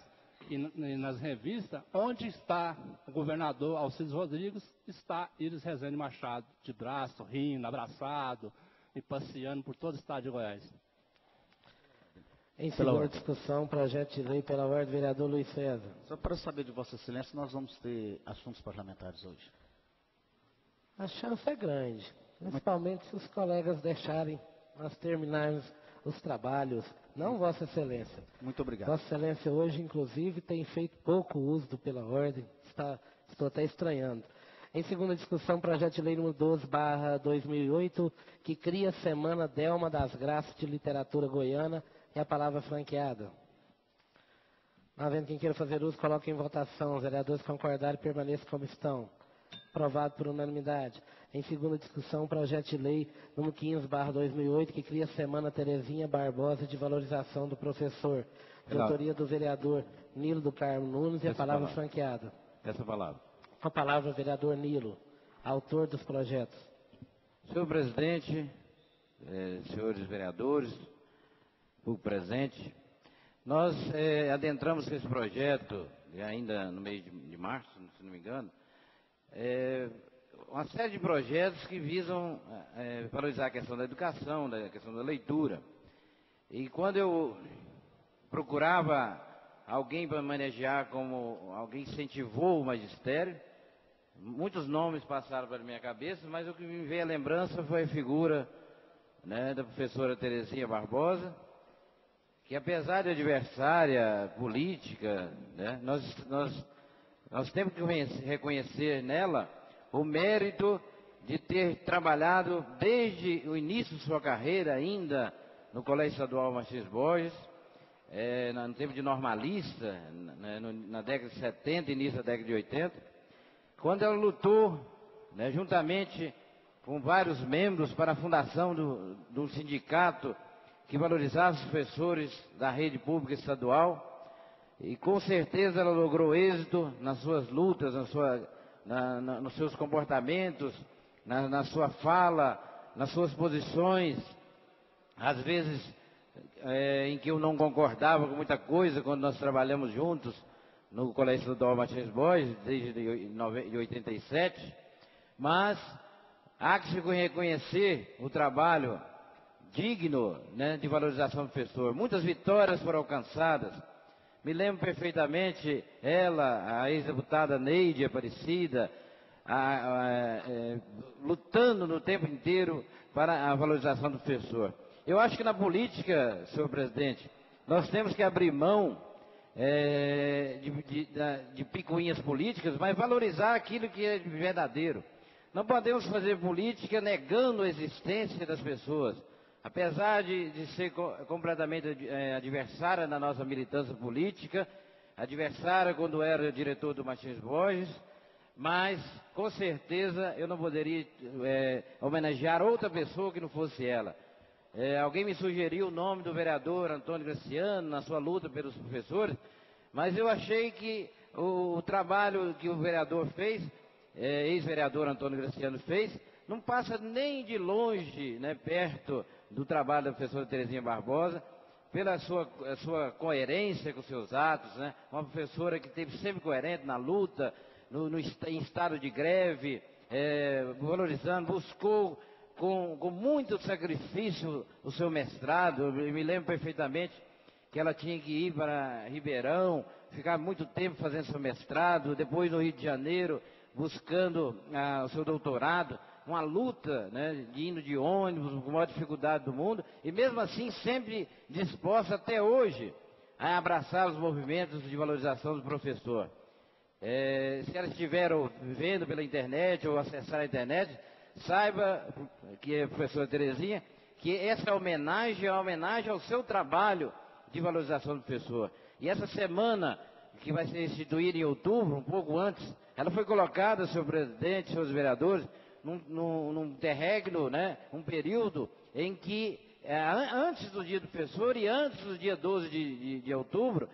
e nas revistas, onde está o governador Alcides Rodrigues, está Iris Rezende Machado, de braço, rindo, abraçado e passeando por todo o estado de Goiás. Em segunda discussão, projeto de lei pela ordem, vereador Luiz César. Só para saber de Vossa Excelência, nós vamos ter assuntos parlamentares hoje. A chance é grande, principalmente se os colegas deixarem nós terminarmos os trabalhos. Não, Vossa Excelência. Muito obrigado. Vossa Excelência hoje, inclusive, tem feito pouco uso do pela ordem. Estou até estranhando. Em segunda discussão, projeto de lei número 12/2008, que cria a Semana Delma das Graças de Literatura Goiana, e a palavra franqueada. Não havendo quem queira fazer uso, coloque em votação. Os vereadores concordarem, permaneçam como estão. Aprovado por unanimidade. Em segunda discussão, projeto de lei número 15/2008, que cria a Semana Terezinha Barbosa de Valorização do Professor. De autoria do vereador Nilo do Carmo Nunes, e a palavra franqueada. Essa palavra. Com a palavra, o vereador Nilo, autor dos projetos. Senhor presidente, senhores vereadores, público presente, nós adentramos com esse projeto, ainda no mês de março, se não me engano, uma série de projetos que visam valorizar a questão da educação, da questão da leitura. E quando eu procurava alguém para manejar como alguém incentivou o magistério, muitos nomes passaram pela minha cabeça, mas o que me veio à lembrança foi a figura, né, da professora Terezinha Barbosa, que apesar de adversária política, né, nós temos que reconhecer nela o mérito de ter trabalhado desde o início de sua carreira, ainda no Colégio Estadual Martins Borges, no tempo de normalista, né, na década de 70, início da década de 80, quando ela lutou, né, juntamente com vários membros para a fundação do sindicato que valorizava os professores da rede pública estadual, e com certeza ela logrou êxito nas suas lutas, nos seus comportamentos, na sua fala, nas suas posições, às vezes em que eu não concordava com muita coisa quando nós trabalhamos juntos no Colégio Estadual Martins Borges, desde 87, mas há que se reconhecer o trabalho digno, né, de valorização do professor. Muitas vitórias foram alcançadas. Me lembro perfeitamente ela, a ex-deputada Neide Aparecida, lutando no tempo inteiro para a valorização do professor. Eu acho que na política, senhor presidente, nós temos que abrir mão de picuinhas políticas, mas valorizar aquilo que é verdadeiro. Não podemos fazer política negando a existência das pessoas. Apesar de ser completamente adversária na nossa militância política, adversária quando era diretor do Martins Borges, mas com certeza eu não poderia homenagear outra pessoa que não fosse ela. Alguém me sugeriu o nome do vereador Antônio Graciano na sua luta pelos professores, mas eu achei que o trabalho que o vereador fez, ex-vereador Antônio Graciano fez, não passa nem de longe, né, perto do trabalho da professora Terezinha Barbosa, pela sua coerência com seus atos, né? Uma professora que esteve sempre coerente na luta, em estado de greve, valorizando, buscou com muito sacrifício o seu mestrado. Eu me lembro perfeitamente que ela tinha que ir para Ribeirão, ficar muito tempo fazendo seu mestrado, depois no Rio de Janeiro, buscando o seu doutorado, uma luta, né, indo de ônibus, com a maior dificuldade do mundo, e mesmo assim sempre disposta até hoje a abraçar os movimentos de valorização do professor. Se ela estiver vendo pela internet ou acessar a internet, saiba que é a professora Terezinha, que essa homenagem é uma homenagem ao seu trabalho de valorização do professor. E essa semana, que vai ser instituída em outubro, um pouco antes, ela foi colocada, senhor presidente, senhores vereadores, num interregno, né, um período em que, antes do dia do professor e antes do dia 12 de outubro,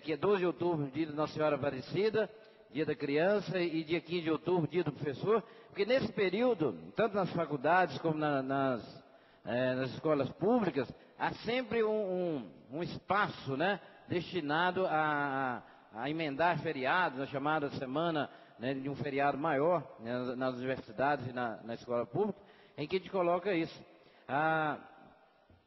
que é 12 de outubro, dia da Nossa Senhora Aparecida, dia da criança, e dia 15 de outubro, dia do professor, porque nesse período, tanto nas faculdades como nas escolas públicas, há sempre um espaço, né, destinado a emendar feriados, na chamada semana, né, de um feriado maior, né, nas universidades e na escola pública, em que a gente coloca isso.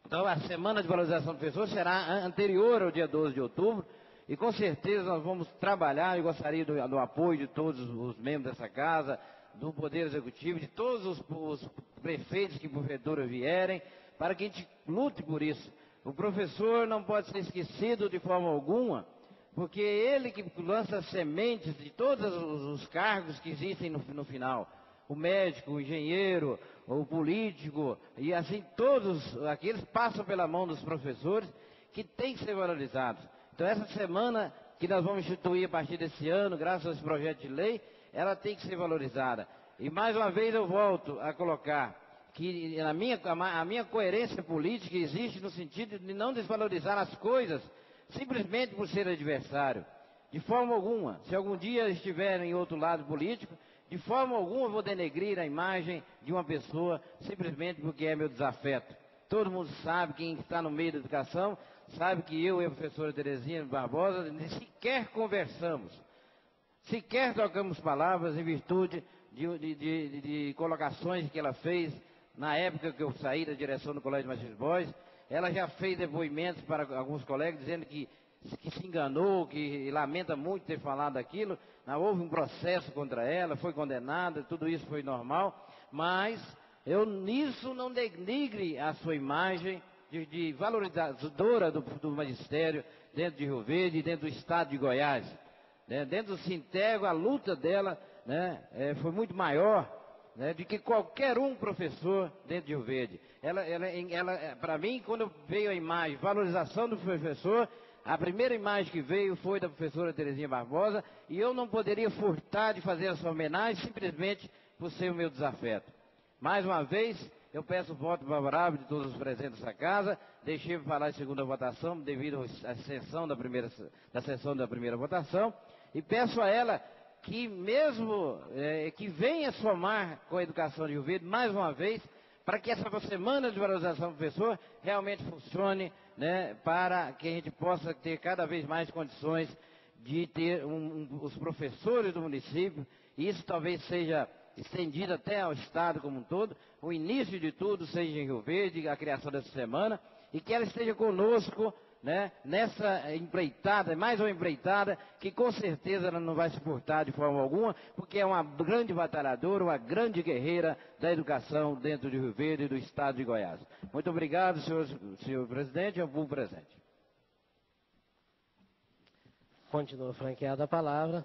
Então, a semana de valorização do professor será anterior ao dia 12 de outubro, e com certeza nós vamos trabalhar, e gostaria do apoio de todos os membros dessa casa, do Poder Executivo, de todos os prefeitos que porventura vierem, para que a gente lute por isso. O professor não pode ser esquecido de forma alguma, porque é ele que lança as sementes de todos os cargos que existem no final. O médico, o engenheiro, o político, e assim todos aqueles passam pela mão dos professores, que têm que ser valorizados. Então essa semana que nós vamos instituir a partir desse ano, graças a esse projeto de lei, ela tem que ser valorizada. E mais uma vez eu volto a colocar que a minha coerência política existe no sentido de não desvalorizar as coisas simplesmente por ser adversário. De forma alguma. Se algum dia estiver em outro lado político, de forma alguma eu vou denegrir a imagem de uma pessoa simplesmente porque é meu desafeto. Todo mundo sabe, quem está no meio da educação, sabe que eu e a professora Terezinha Barbosa sequer conversamos. Sequer trocamos palavras em virtude de colocações que ela fez na época que eu saí da direção do Colégio Martins Borges. Ela já fez depoimentos para alguns colegas dizendo que se enganou, que lamenta muito ter falado aquilo. Não, houve um processo contra ela, foi condenada, tudo isso foi normal, mas eu nisso não denigre a sua imagem de valorizadora do magistério dentro de Rio Verde e dentro do estado de Goiás. Dentro do Sintego, a luta dela, né, foi muito maior, né, do que qualquer professor dentro de Rio Verde. Ela para mim, quando veio a imagem, valorização do professor, a primeira imagem que veio foi da professora Terezinha Barbosa, e eu não poderia furtar de fazer essa homenagem simplesmente por ser o meu desafeto. Mais uma vez, eu peço o voto favorável de todos os presentes dessa casa. Deixei para falar em segunda votação, devido à sessão da primeira votação, e peço a ela que mesmo que venha somar com a educação de Rio Verde, mais uma vez, para que essa semana de valorização do professor realmente funcione, né, para que a gente possa ter cada vez mais condições de ter os professores do município, e isso talvez seja estendido até ao Estado como um todo, o início de tudo seja em Rio Verde, a criação dessa semana, e que ela esteja conosco, né, nessa empreitada, mais uma empreitada, que com certeza ela não vai suportar de forma alguma, porque é uma grande batalhadora, uma grande guerreira da educação dentro de Rio Verde e do Estado de Goiás. Muito obrigado, senhor presidente, ao povo presente. Continua franqueada a palavra.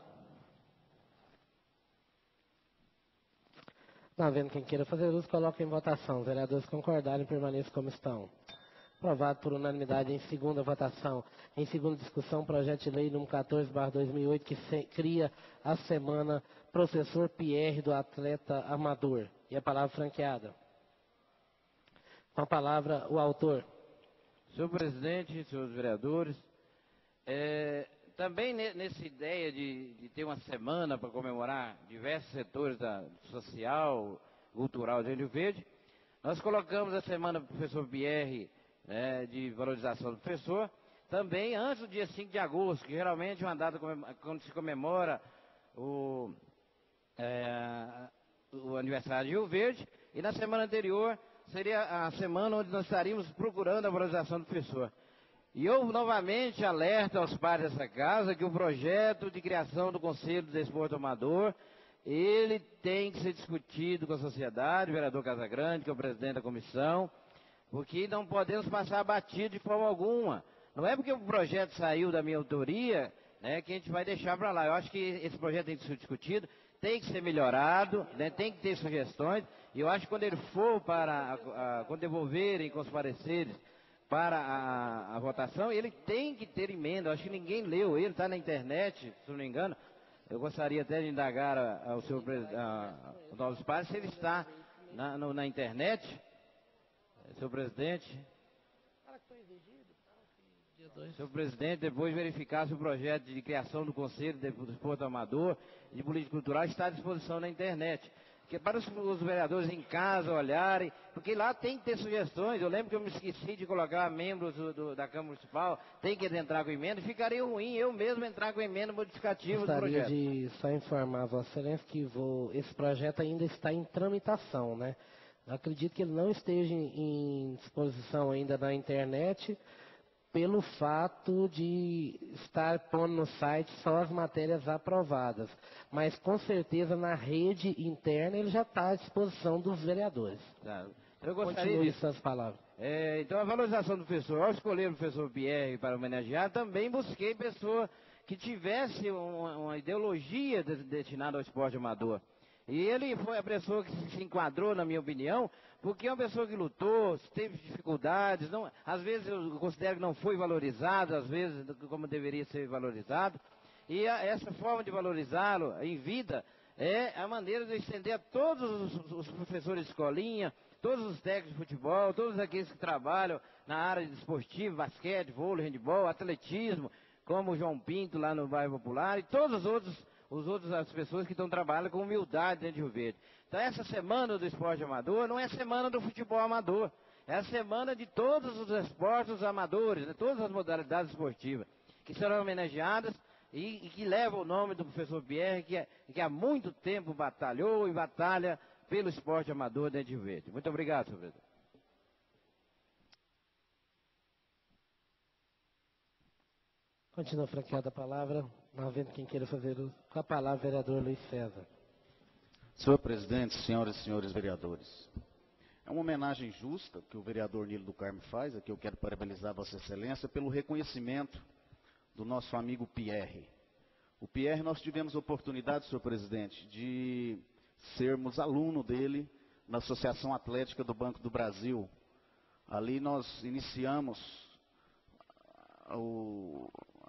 Não havendo quem queira fazer uso, coloque em votação. Os vereadores concordarem, permaneçam como estão. Aprovado por unanimidade em segunda votação. Em segunda discussão, projeto de lei número 14/2008, que cria a semana Professor Pierre do Atleta Amador. E a palavra franqueada. Com a palavra, o autor. Senhor presidente, senhores vereadores, também nessa ideia de ter uma semana para comemorar diversos setores da social, cultural de Rio Verde, nós colocamos a semana do professor Pierre, de valorização do professor, também antes do dia 5 de agosto, que geralmente é uma data quando se comemora o aniversário de Rio Verde, e na semana anterior seria a semana onde nós estaríamos procurando a valorização do professor. E eu novamente alerto aos pais dessa casa que o projeto de criação do Conselho do Desporto Amador, ele tem que ser discutido com a sociedade, o vereador Casagrande, que é o presidente da comissão, porque não podemos passar batido de forma alguma. Não é porque o projeto saiu da minha autoria, né, que a gente vai deixar para lá. Eu acho que esse projeto tem que ser discutido, tem que ser melhorado, né, tem que ter sugestões, e eu acho que quando ele for quando devolverem com os pareceres para a votação, ele tem que ter emenda. Eu acho que ninguém leu, ele está na internet, se não me engano. Eu gostaria até de indagar ao senhor Novos Pares se ele está na internet, senhor presidente. Senhor presidente, depois verificar se o projeto de criação do Conselho de Desporto Amador e de Política Cultural está à disposição na internet. Que para os vereadores em casa olharem, porque lá tem que ter sugestões. Eu lembro que eu me esqueci de colocar membros da Câmara Municipal, tem que entrar com emenda, ficaria ruim eu mesmo entrar com emenda modificativa do projeto. Gostaria de só informar a Vossa Excelência que esse projeto ainda está em tramitação, né? Eu acredito que ele não esteja em disposição ainda na internet, pelo fato de estar pondo no site só as matérias aprovadas. Mas, com certeza, na rede interna ele já está à disposição dos vereadores. Tá. Eu gostaria Continue disso. suas palavras. Então, a valorização do professor, ao escolher o professor Pierre para homenagear, também busquei pessoa que tivesse uma ideologia destinada ao esporte amador. E ele foi a pessoa que se enquadrou, na minha opinião, porque é uma pessoa que lutou, teve dificuldades, às vezes eu considero que não foi valorizado, às vezes como deveria ser valorizado. E essa forma de valorizá-lo em vida é a maneira de estender a todos os professores de escolinha, todos os técnicos de futebol, todos aqueles que trabalham na área de esportivo, basquete, vôlei, handebol, atletismo, como o João Pinto lá no bairro Popular, e todos as pessoas que estão trabalhando com humildade dentro de Rio Verde. Então essa semana do esporte amador não é semana do futebol amador, é a semana de todos os esportes amadores, né, todas as modalidades esportivas, que serão homenageadas e que levam o nome do professor Pierre, que há muito tempo batalhou e batalha pelo esporte amador dentro de Rio Verde. Muito obrigado, senhor presidente. Continua franqueada a palavra, não havendo quem queira fazer uso. Com a palavra, vereador Luiz César. Senhor presidente, senhoras e senhores vereadores, é uma homenagem justa que o vereador Nilo do Carmo faz, aqui eu quero parabenizar Vossa Excelência pelo reconhecimento do nosso amigo Pierre. O Pierre, nós tivemos a oportunidade, senhor presidente, de sermos aluno dele na Associação Atlética do Banco do Brasil. Ali nós iniciamos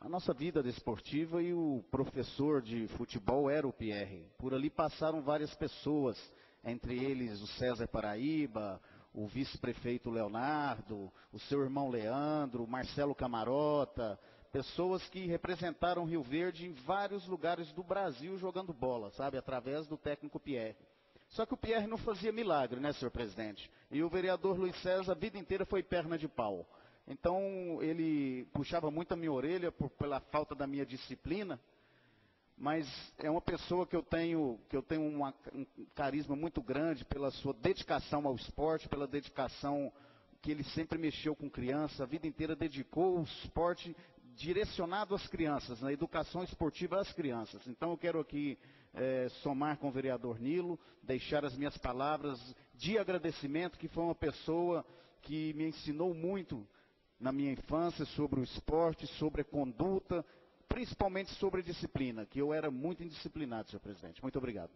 a nossa vida desportiva e o professor de futebol era o Pierre. Por ali passaram várias pessoas, entre eles o César Paraíba, o vice-prefeito Leonardo, o seu irmão Leandro, o Marcelo Camarota, pessoas que representaram Rio Verde em vários lugares do Brasil jogando bola, sabe, através do técnico Pierre. Só que o Pierre não fazia milagre, né, senhor presidente? E o vereador Luiz César a vida inteira foi perna de pau. Então, ele puxava muito a minha orelha pela falta da minha disciplina, mas é uma pessoa que eu tenho um carisma muito grande pela sua dedicação ao esporte, pela dedicação que ele sempre mexeu com criança, a vida inteira dedicou o esporte direcionado às crianças, na educação esportiva às crianças. Então eu quero aqui somar com o vereador Nilo, deixar as minhas palavras de agradecimento, que foi uma pessoa que me ensinou muito na minha infância sobre o esporte, sobre a conduta, principalmente sobre a disciplina, que eu era muito indisciplinado, senhor presidente. Muito obrigado.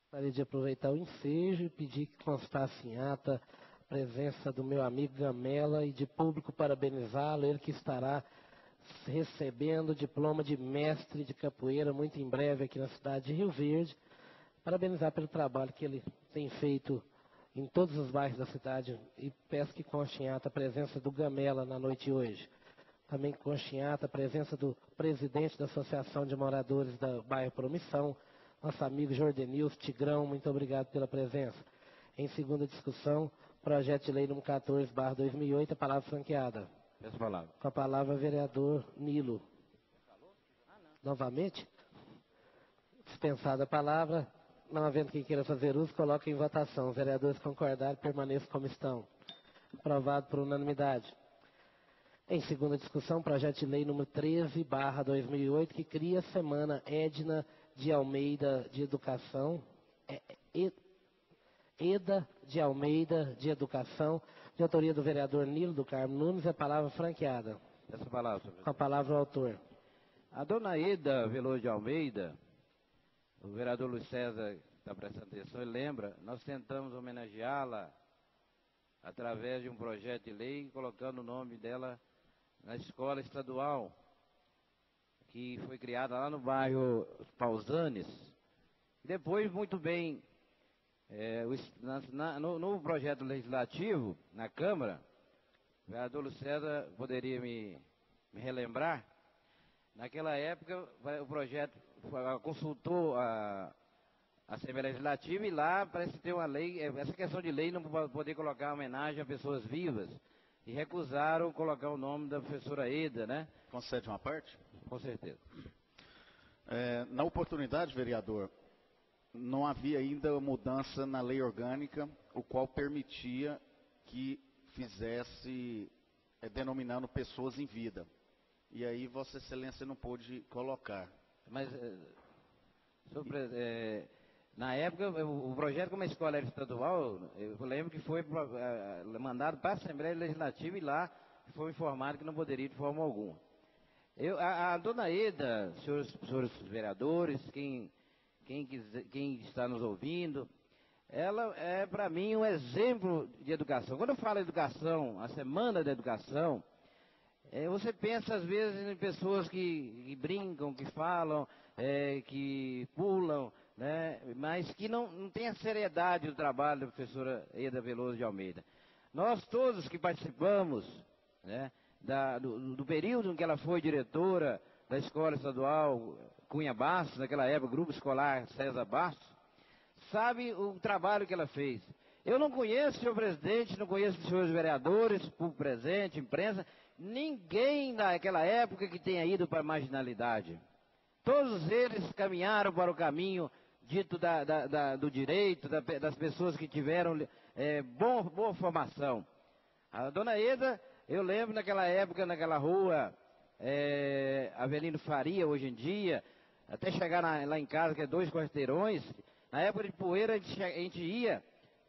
Gostaria de aproveitar o ensejo e pedir que constasse em ata a presença do meu amigo Gamela e de público parabenizá-lo, ele que estará recebendo o diploma de mestre de capoeira muito em breve aqui na cidade de Rio Verde. Parabenizar pelo trabalho que ele tem feito em todos os bairros da cidade e peço que conste em ata a presença do Gamela na noite de hoje. Também conste em ata a presença do presidente da Associação de Moradores do bairro Promissão, nosso amigo Jordenilson Tigrão, muito obrigado pela presença. Em segunda discussão, projeto de lei número 14/2008, a palavra franqueada. Peço palavra. Com a palavra, vereador Nilo. Novamente? Dispensada a palavra, não havendo quem queira fazer uso, coloque em votação. Os vereadores concordarem, permaneçam como estão. Aprovado por unanimidade. Em segunda discussão, projeto de lei número 13/2008, que cria a Semana Edna de Almeida de Educação, EDA de Almeida de Educação, de autoria do vereador Nilo do Carmo Nunes, a palavra franqueada. Essa palavra, senhor presidente. Com a palavra o autor. A dona Eda Veloso de Almeida, o vereador Luiz César está prestando atenção, ele lembra, nós tentamos homenageá-la através de um projeto de lei, colocando o nome dela na escola estadual, que foi criada lá no bairro Pausanes. Depois, muito bem, no projeto legislativo, na Câmara, o vereador Luiz César poderia me relembrar, naquela época o projeto consultou a Assembleia Legislativa e lá parece ter uma lei, essa questão de lei não poder colocar homenagem a pessoas vivas, e recusaram colocar o nome da professora Eda, né? Concede uma parte? Com certeza. Na oportunidade, vereador, não havia ainda mudança na lei orgânica, o qual permitia que fizesse, denominando pessoas em vida. E aí Vossa Excelência não pôde colocar. Mas, na época, o projeto, como a escola era estadual, eu lembro que foi mandado para a Assembleia Legislativa e lá foi informado que não poderia de forma alguma. A dona Eda, senhores vereadores, quem está nos ouvindo, ela é para mim um exemplo de educação. Quando eu falo educação, a Semana da Educação, você pensa às vezes em pessoas que brincam, que falam, que pulam, né, mas que não tem a seriedade do trabalho da professora Eda Veloso de Almeida. Nós todos que participamos, né, do período em que ela foi diretora da Escola Estadual Cunha Bastos, naquela época, Grupo Escolar César Bastos, sabe o trabalho que ela fez. Eu não conheço, senhor presidente, não conheço os senhores vereadores, público presente, imprensa, ninguém naquela época que tenha ido para a marginalidade. Todos eles caminharam para o caminho dito do direito, das pessoas que tiveram boa formação. A dona Eda, eu lembro naquela época, naquela rua, Avelino Faria, hoje em dia, até chegar lá em casa, que é 2 quarteirões, na época de poeira a gente ia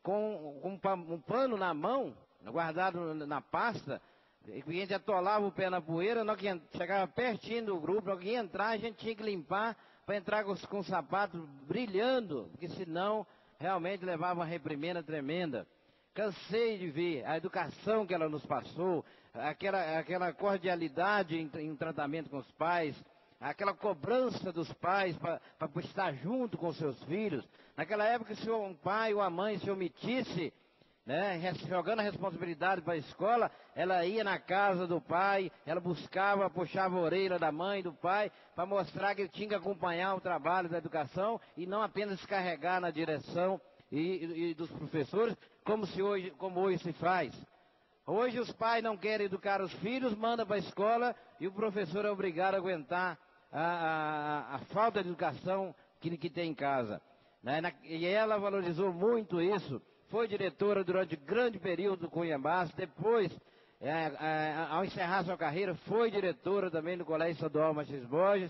com um pano na mão, guardado na pasta, e a gente atolava o pé na poeira, nós que chegava pertinho do grupo, nós que ia entrar, a gente tinha que limpar para entrar com o sapato brilhando, porque senão realmente levava uma reprimenda tremenda. Cansei de ver a educação que ela nos passou, aquela cordialidade em tratamento com os pais, aquela cobrança dos pais para estar junto com seus filhos. Naquela época, se um pai ou a mãe se omitisse, né, jogando a responsabilidade para a escola, ela ia na casa do pai, ela buscava, puxava a orelha da mãe, do pai, para mostrar que ele tinha que acompanhar o trabalho da educação e não apenas descarregar na direção e dos professores, como hoje se faz. Hoje os pais não querem educar os filhos, mandam para a escola e o professor é obrigado a aguentar a falta de educação que tem em casa, né? E ela valorizou muito isso. Foi diretora durante grande período do Cunhambás, depois, ao encerrar sua carreira, foi diretora também do Colégio Estadual Machis Borges,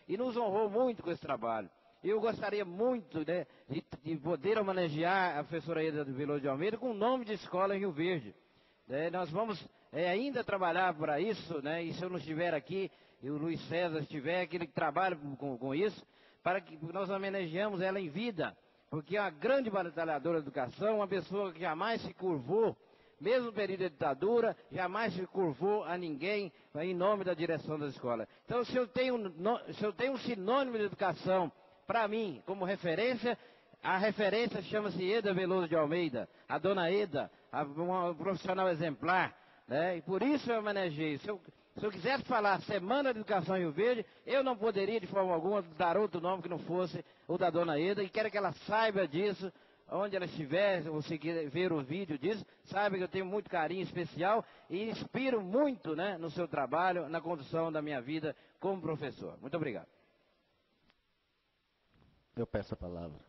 e nos honrou muito com esse trabalho. Eu gostaria muito, né, de poder homenagear a professora Eda Veloso de Almeida com o nome de escola em Rio Verde. Nós vamos ainda trabalhar para isso, né, e se eu não estiver aqui, e o Luiz César estiver, que ele trabalha com isso, para que nós homenageemos ela em vida. Porque é uma grande batalhadora da educação, uma pessoa que jamais se curvou, mesmo no período da ditadura, jamais se curvou a ninguém em nome da direção da escola. Então, se eu tenho um sinônimo de educação para mim, como referência, a referência chama-se Eda Veloso de Almeida, a dona Eda, uma profissional exemplar, né? E por isso eu homenageei. Se eu quisesse falar Semana de Educação em Rio Verde, eu não poderia de forma alguma dar outro nome que não fosse o da dona Eda, e quero que ela saiba disso, onde ela estiver, ou se quiser ver o vídeo disso, saiba que eu tenho muito carinho especial e inspiro muito, né, no seu trabalho, na condução da minha vida como professor. Muito obrigado. Eu peço a palavra.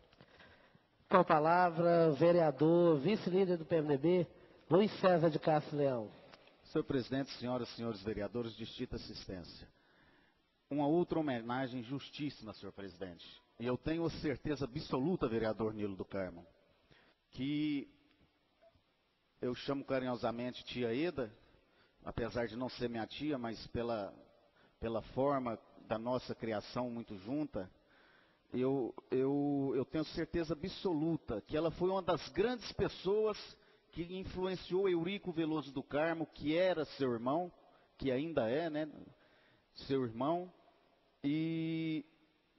Com a palavra, vereador, vice-líder do PMDB, Luiz César de Castro Leão. Senhor presidente, senhoras e senhores vereadores, Distrito Assistência. Uma outra homenagem justíssima, senhor presidente. E eu tenho a certeza absoluta, vereador Nilo do Carmo, que eu chamo carinhosamente tia Eda, apesar de não ser minha tia, mas pela forma da nossa criação muito junta, eu tenho certeza absoluta que ela foi uma das grandes pessoas que influenciou Eurico Veloso do Carmo, que era seu irmão, que ainda é, né, seu irmão, e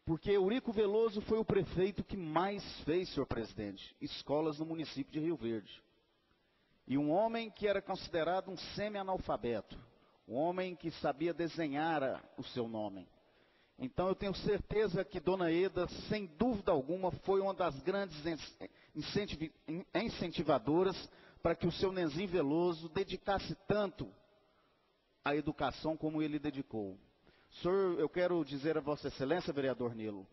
porque Eurico Veloso foi o prefeito que mais fez, senhor presidente, escolas no município de Rio Verde. E um homem que era considerado um semi-analfabeto, um homem que sabia desenhar o seu nome. Então eu tenho certeza que dona Eda, sem dúvida alguma, foi uma das grandes incentivadoras para que o seu Nenzinho Veloso dedicasse tanto à educação como ele dedicou. Senhor, eu quero dizer a Vossa Excelência, vereador Nilo,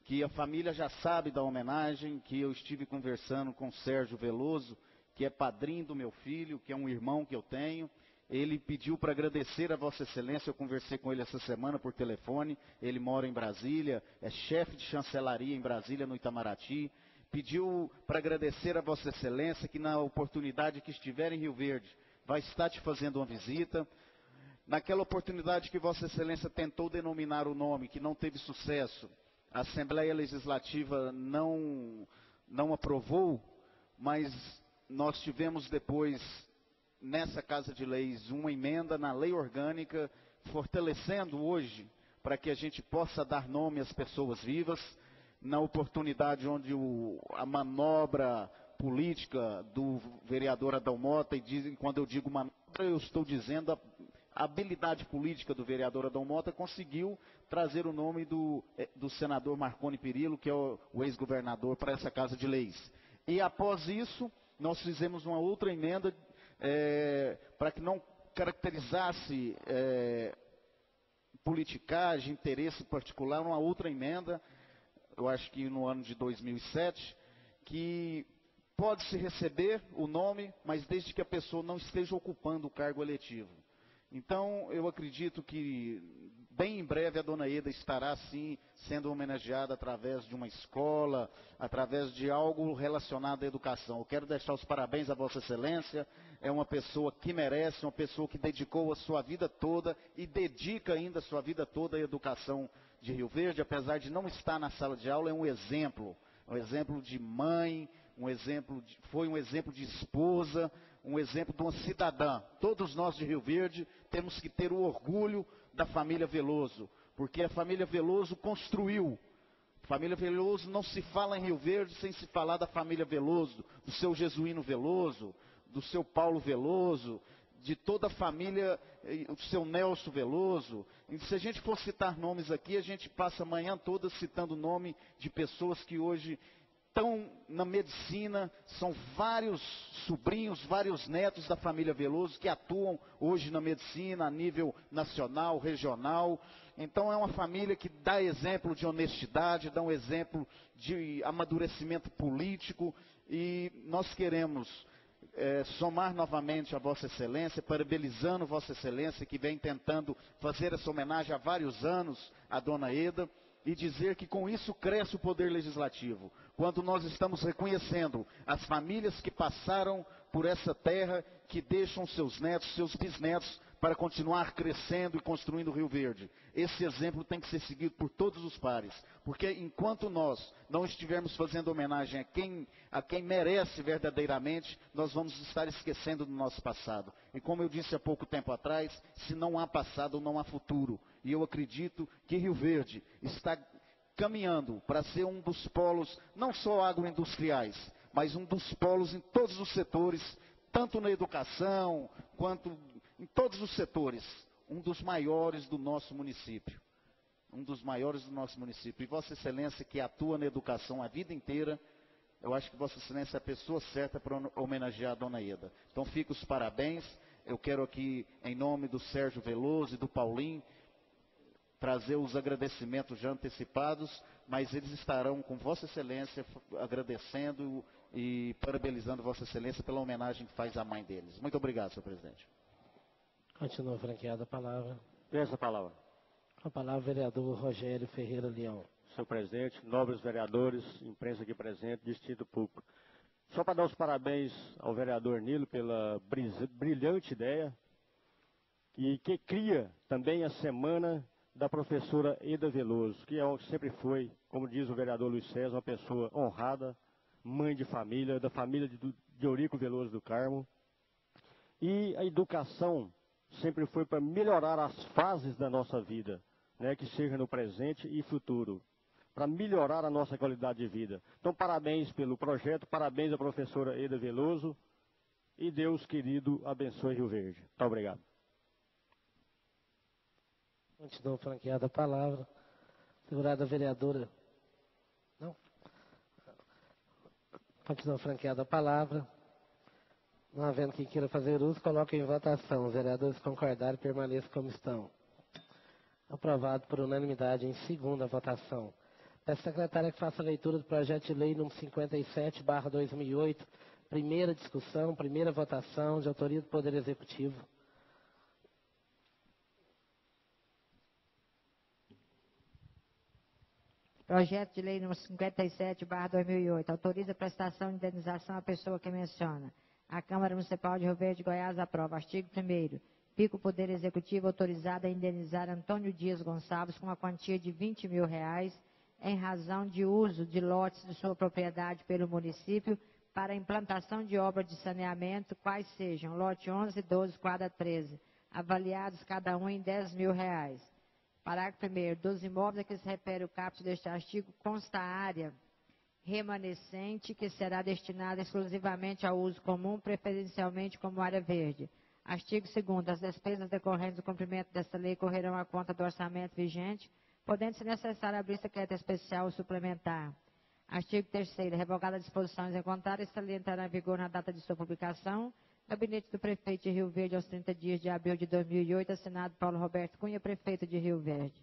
que a família já sabe da homenagem, que eu estive conversando com o Sérgio Veloso, que é padrinho do meu filho, que é um irmão que eu tenho. Ele pediu para agradecer a Vossa Excelência, eu conversei com ele essa semana por telefone, ele mora em Brasília, é chefe de chancelaria em Brasília, no Itamaraty. Pediu para agradecer a Vossa Excelência, que na oportunidade que estiver em Rio Verde, vai estar te fazendo uma visita. Naquela oportunidade que Vossa Excelência tentou denominar o nome, que não teve sucesso, a Assembleia Legislativa não aprovou, mas nós tivemos depois, nessa Casa de Leis, uma emenda na lei orgânica, fortalecendo hoje, para que a gente possa dar nome às pessoas vivas, na oportunidade onde a manobra política do vereador Adalmota, e quando eu digo manobra, eu estou dizendo a habilidade política do vereador Adalmota, conseguiu trazer o nome do senador Marconi Perillo, que é o ex-governador, para essa Casa de Leis. E após isso, nós fizemos uma outra emenda, para que não caracterizasse politicagem, interesse particular, uma outra emenda, eu acho que no ano de 2007, que pode-se receber o nome, mas desde que a pessoa não esteja ocupando o cargo eletivo. Então, eu acredito que bem em breve a dona Eda estará, sim, sendo homenageada através de uma escola, através de algo relacionado à educação. Eu quero deixar os parabéns a Vossa Excelência, é uma pessoa que merece, uma pessoa que dedicou a sua vida toda e dedica ainda a sua vida toda à educação de Rio Verde, apesar de não estar na sala de aula, é um exemplo de mãe, foi um exemplo de esposa, um exemplo de uma cidadã. Todos nós de Rio Verde temos que ter o orgulho da família Veloso, porque a família Veloso construiu Família Veloso, não se fala em Rio Verde sem se falar da família Veloso, do seu Jesuíno Veloso, do seu Paulo Veloso, de toda a família, o seu Nelson Veloso. E se a gente for citar nomes aqui, a gente passa a manhã toda citando o nome de pessoas que hoje estão na medicina, são vários sobrinhos, vários netos da família Veloso que atuam hoje na medicina a nível nacional, regional. Então é uma família que dá exemplo de honestidade, dá um exemplo de amadurecimento político, e nós queremos somar novamente a Vossa Excelência, parabenizando Vossa Excelência, que vem tentando fazer essa homenagem há vários anos à Dona Eda, e dizer que com isso cresce o poder legislativo, quando nós estamos reconhecendo as famílias que passaram por essa terra, que deixam seus netos, seus bisnetos, para continuar crescendo e construindo Rio Verde. Esse exemplo tem que ser seguido por todos os pares, porque enquanto nós não estivermos fazendo homenagem a quem merece verdadeiramente, nós vamos estar esquecendo do nosso passado. E como eu disse há pouco tempo atrás, se não há passado, não há futuro. E eu acredito que Rio Verde está caminhando para ser um dos polos, não só agroindustriais, mas um dos polos em todos os setores, tanto na educação, quanto em todos os setores, um dos maiores do nosso município. Um dos maiores do nosso município. E Vossa Excelência, que atua na educação a vida inteira, eu acho que Vossa Excelência é a pessoa certa para homenagear a Dona Eda. Então fica os parabéns. Eu quero aqui, em nome do Sérgio Veloso e do Paulinho, trazer os agradecimentos já antecipados, mas eles estarão com Vossa Excelência agradecendo e parabenizando Vossa Excelência pela homenagem que faz à mãe deles. Muito obrigado, senhor presidente. Continua franqueada a palavra. Peço a palavra. A palavra, vereador Rogério Ferreira Leão. Senhor presidente, nobres vereadores, imprensa aqui presente, distinto público. Só para dar os parabéns ao vereador Nilo pela brilhante ideia, e que cria também a semana da professora Eda Veloso, que sempre foi, como diz o vereador Luiz César, uma pessoa honrada, mãe de família, da família de Eurico Veloso do Carmo. E a educação sempre foi para melhorar as fases da nossa vida, né, que seja no presente e futuro, para melhorar a nossa qualidade de vida. Então, parabéns pelo projeto, parabéns à professora Eda Veloso, e Deus querido abençoe Rio Verde. Muito obrigado. Continua franqueada a palavra. Segurada a vereadora. Não? Continua franqueada a palavra. Não havendo quem queira fazer uso, coloque em votação. Os vereadores concordarem, permaneçam como estão. Aprovado por unanimidade em segunda votação. Peço à secretária que faça a leitura do projeto de lei número 57/2008, primeira discussão, primeira votação, de autoria do Poder Executivo. Projeto de lei número 57/2008, autoriza a prestação de indenização à pessoa que menciona. A Câmara Municipal de Rio Verde, Goiás, aprova. Artigo 1º. Fica o Poder Executivo autorizado a indenizar Antônio Dias Gonçalves com uma quantia de R$20 mil em razão de uso de lotes de sua propriedade pelo município para a implantação de obras de saneamento, quais sejam lote 11, 12, quadra 13, avaliados cada um em R$10 mil. Parágrafo 1º. Dos imóveis a que se refere o caput deste artigo, consta a área remanescente que será destinada exclusivamente ao uso comum, preferencialmente como área verde. Artigo 2º. As despesas decorrentes do cumprimento desta lei correrão à conta do orçamento vigente, podendo se necessário abrir secreta especial ou suplementar. Artigo 3º. Revogada a disposições em contrário, esta lei entrará em vigor na data de sua publicação. Gabinete do Prefeito de Rio Verde, aos 30 dias de abril de 2008, assinado Paulo Roberto Cunha, Prefeito de Rio Verde.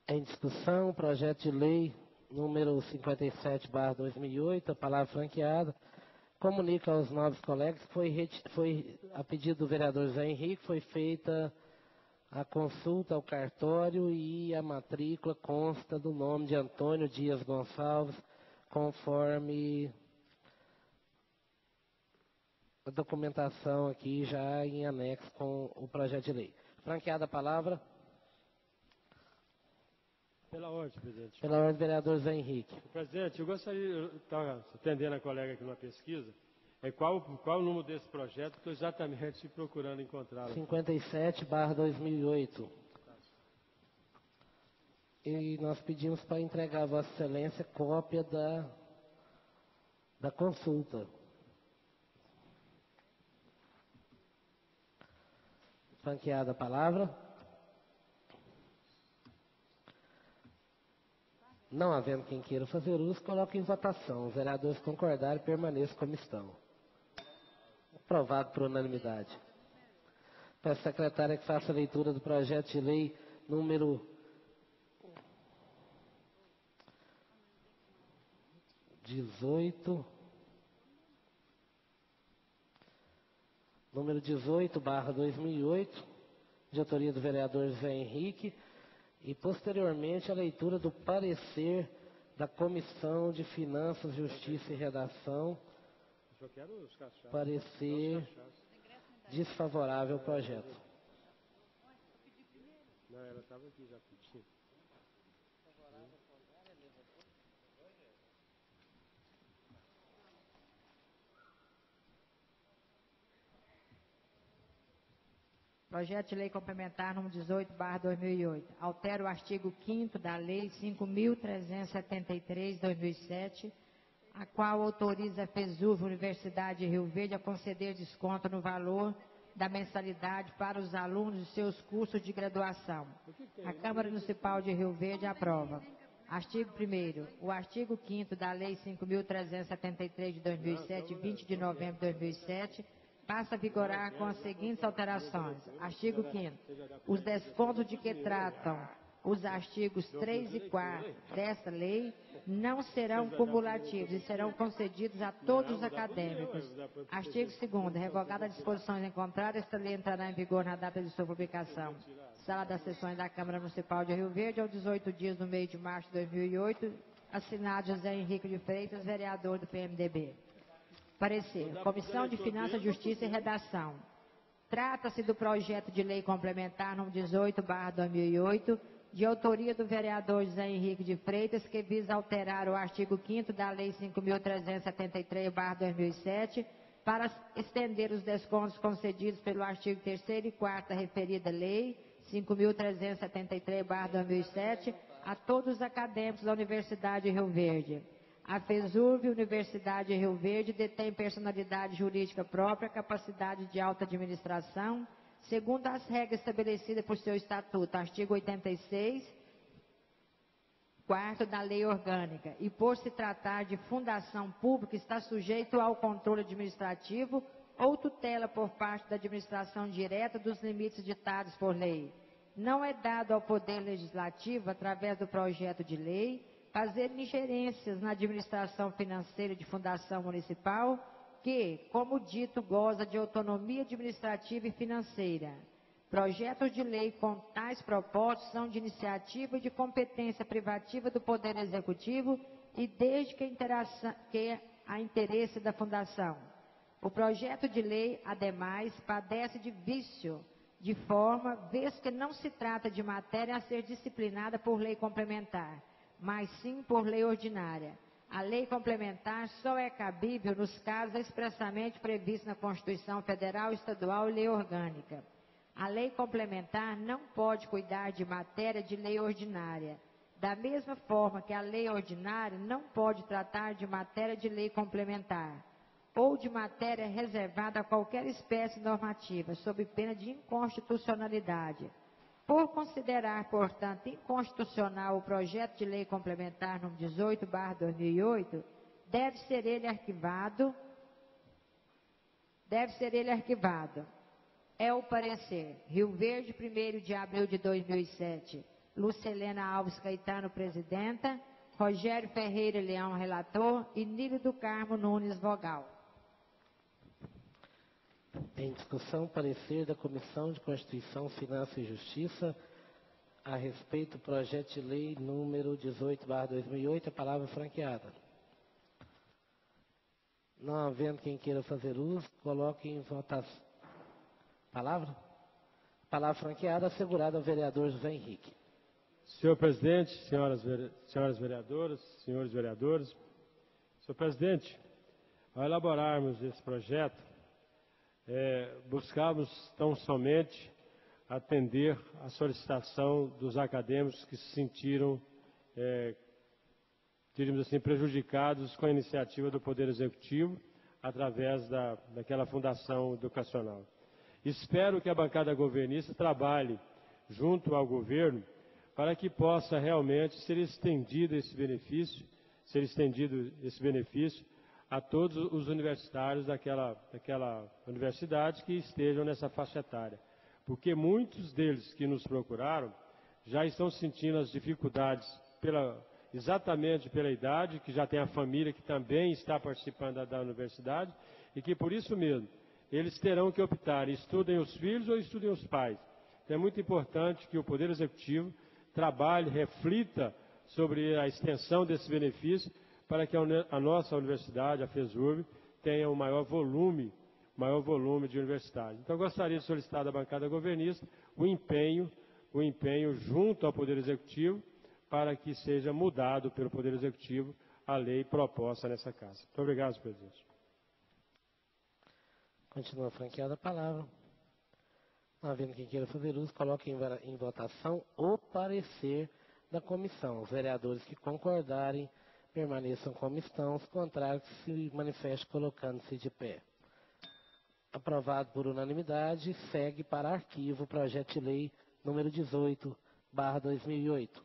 Em discussão, o projeto de lei número 57/2008, a palavra franqueada. Comunica aos nobres colegas que foi, a pedido do vereador Zé Henrique, foi feita a consulta ao cartório e a matrícula consta do nome de Antônio Dias Gonçalves, conforme a documentação aqui já em anexo com o projeto de lei. Franqueada a palavra. Pela ordem, presidente. Pela ordem, vereador Zé Henrique. Presidente, eu gostaria, eu estava atendendo a colega aqui numa pesquisa, qual o número desse projeto? Estou exatamente procurando encontrá-lo. 57/2008. E nós pedimos para entregar a Vossa Excelência cópia da consulta. Franqueada a palavra. Não havendo quem queira fazer uso, coloque em votação. Os vereadores concordarem, permaneçam como estão. Aprovado por unanimidade. Peço à secretária que faça a leitura do projeto de lei número 18. Número 18/2008, de autoria do vereador José Henrique, e posteriormente a leitura do parecer da Comissão de Finanças, Justiça e Redação. Parecer desfavorável ao projeto. Não, ela estava aqui já pedindo. Projeto de Lei Complementar número 18/2008. Altera o artigo 5º da Lei 5.373/2007, a qual autoriza a FESUV Universidade de Rio Verde a conceder desconto no valor da mensalidade para os alunos de seus cursos de graduação. A Câmara Municipal de Rio Verde aprova. Artigo 1º. O artigo 5º da Lei 5.373 de 2007, 20 de novembro de 2007, passa a vigorar com as seguintes alterações. Artigo 5º. Os descontos de que tratam os artigos 3 e 4 desta lei não serão cumulativos e serão concedidos a todos os acadêmicos. Artigo 2º. Revogada a disposições em contrário, esta lei entrará em vigor na data de sua publicação. Sala das Sessões da Câmara Municipal de Rio Verde, aos 18 dias do mês de março de 2008, assinado José Henrique de Freitas, vereador do PMDB. Parecer. Comissão de Finanças, Justiça e Redação. Trata-se do projeto de lei complementar número 18/2008, de autoria do vereador José Henrique de Freitas, que visa alterar o artigo 5º da Lei 5.373/2007 para estender os descontos concedidos pelo artigo 3º e 4º da referida Lei 5.373/2007 a todos os acadêmicos da Universidade de Rio Verde. A FESUV Universidade de Rio Verde detém personalidade jurídica própria, capacidade de alta administração, segundo as regras estabelecidas por seu estatuto, artigo 86, 4º da Lei Orgânica, e por se tratar de fundação pública, está sujeito ao controle administrativo ou tutela por parte da administração direta dos limites ditados por lei. Não é dado ao Poder Legislativo, através do projeto de lei, fazer ingerências na administração financeira de fundação municipal, que, como dito, goza de autonomia administrativa e financeira. Projetos de lei com tais propósitos são de iniciativa e de competência privativa do Poder Executivo e desde que a interesse da Fundação. O projeto de lei, ademais, padece de vício de forma, vez que não se trata de matéria a ser disciplinada por lei complementar, mas sim por lei ordinária. A lei complementar só é cabível nos casos expressamente previstos na Constituição Federal, Estadual e lei orgânica. A lei complementar não pode cuidar de matéria de lei ordinária, da mesma forma que a lei ordinária não pode tratar de matéria de lei complementar, ou de matéria reservada a qualquer espécie normativa, sob pena de inconstitucionalidade. Por considerar, portanto, inconstitucional o projeto de lei complementar número 18/2008, deve ser ele arquivado. É o parecer. Rio Verde, 1º de abril de 2007. Lucelena Alves Caetano, presidenta. Rogério Ferreira Leão, relator. E Nílio do Carmo Nunes, vogal. Em discussão, parecer da Comissão de Constituição, Finanças e Justiça a respeito do projeto de lei número 18/2008, a palavra franqueada. Não havendo quem queira fazer uso, coloque em votação. Palavra? Palavra franqueada, assegurada ao vereador José Henrique. Senhor presidente, senhoras vereadoras, senhores vereadores. Senhor presidente, ao elaborarmos esse projeto, buscamos tão somente atender à solicitação dos acadêmicos que se sentiram, diríamos assim, prejudicados com a iniciativa do Poder Executivo através daquela fundação educacional. Espero que a bancada governista trabalhe junto ao governo para que possa realmente ser estendido esse benefício a todos os universitários daquela universidade que estejam nessa faixa etária. Porque muitos deles que nos procuraram já estão sentindo as dificuldades exatamente pela idade, que já tem a família que também está participando da universidade, e que por isso mesmo eles terão que optar, estudem os filhos ou estudem os pais. Então é muito importante que o Poder Executivo trabalhe, reflita sobre a extensão desse benefício para que a nossa universidade, a FESURB, tenha um maior volume de universidades. Então, gostaria de solicitar da bancada governista o empenho junto ao Poder Executivo para que seja mudado pelo Poder Executivo a lei proposta nessa casa. Muito obrigado, senhor presidente. Continua franqueada a palavra. Não havendo quem queira fazer uso, coloque em votação o parecer da comissão. Os vereadores que concordarem permaneçam como estão, os contrários que se manifestem colocando-se de pé. Aprovado por unanimidade, segue para arquivo o projeto de lei número 18/2008.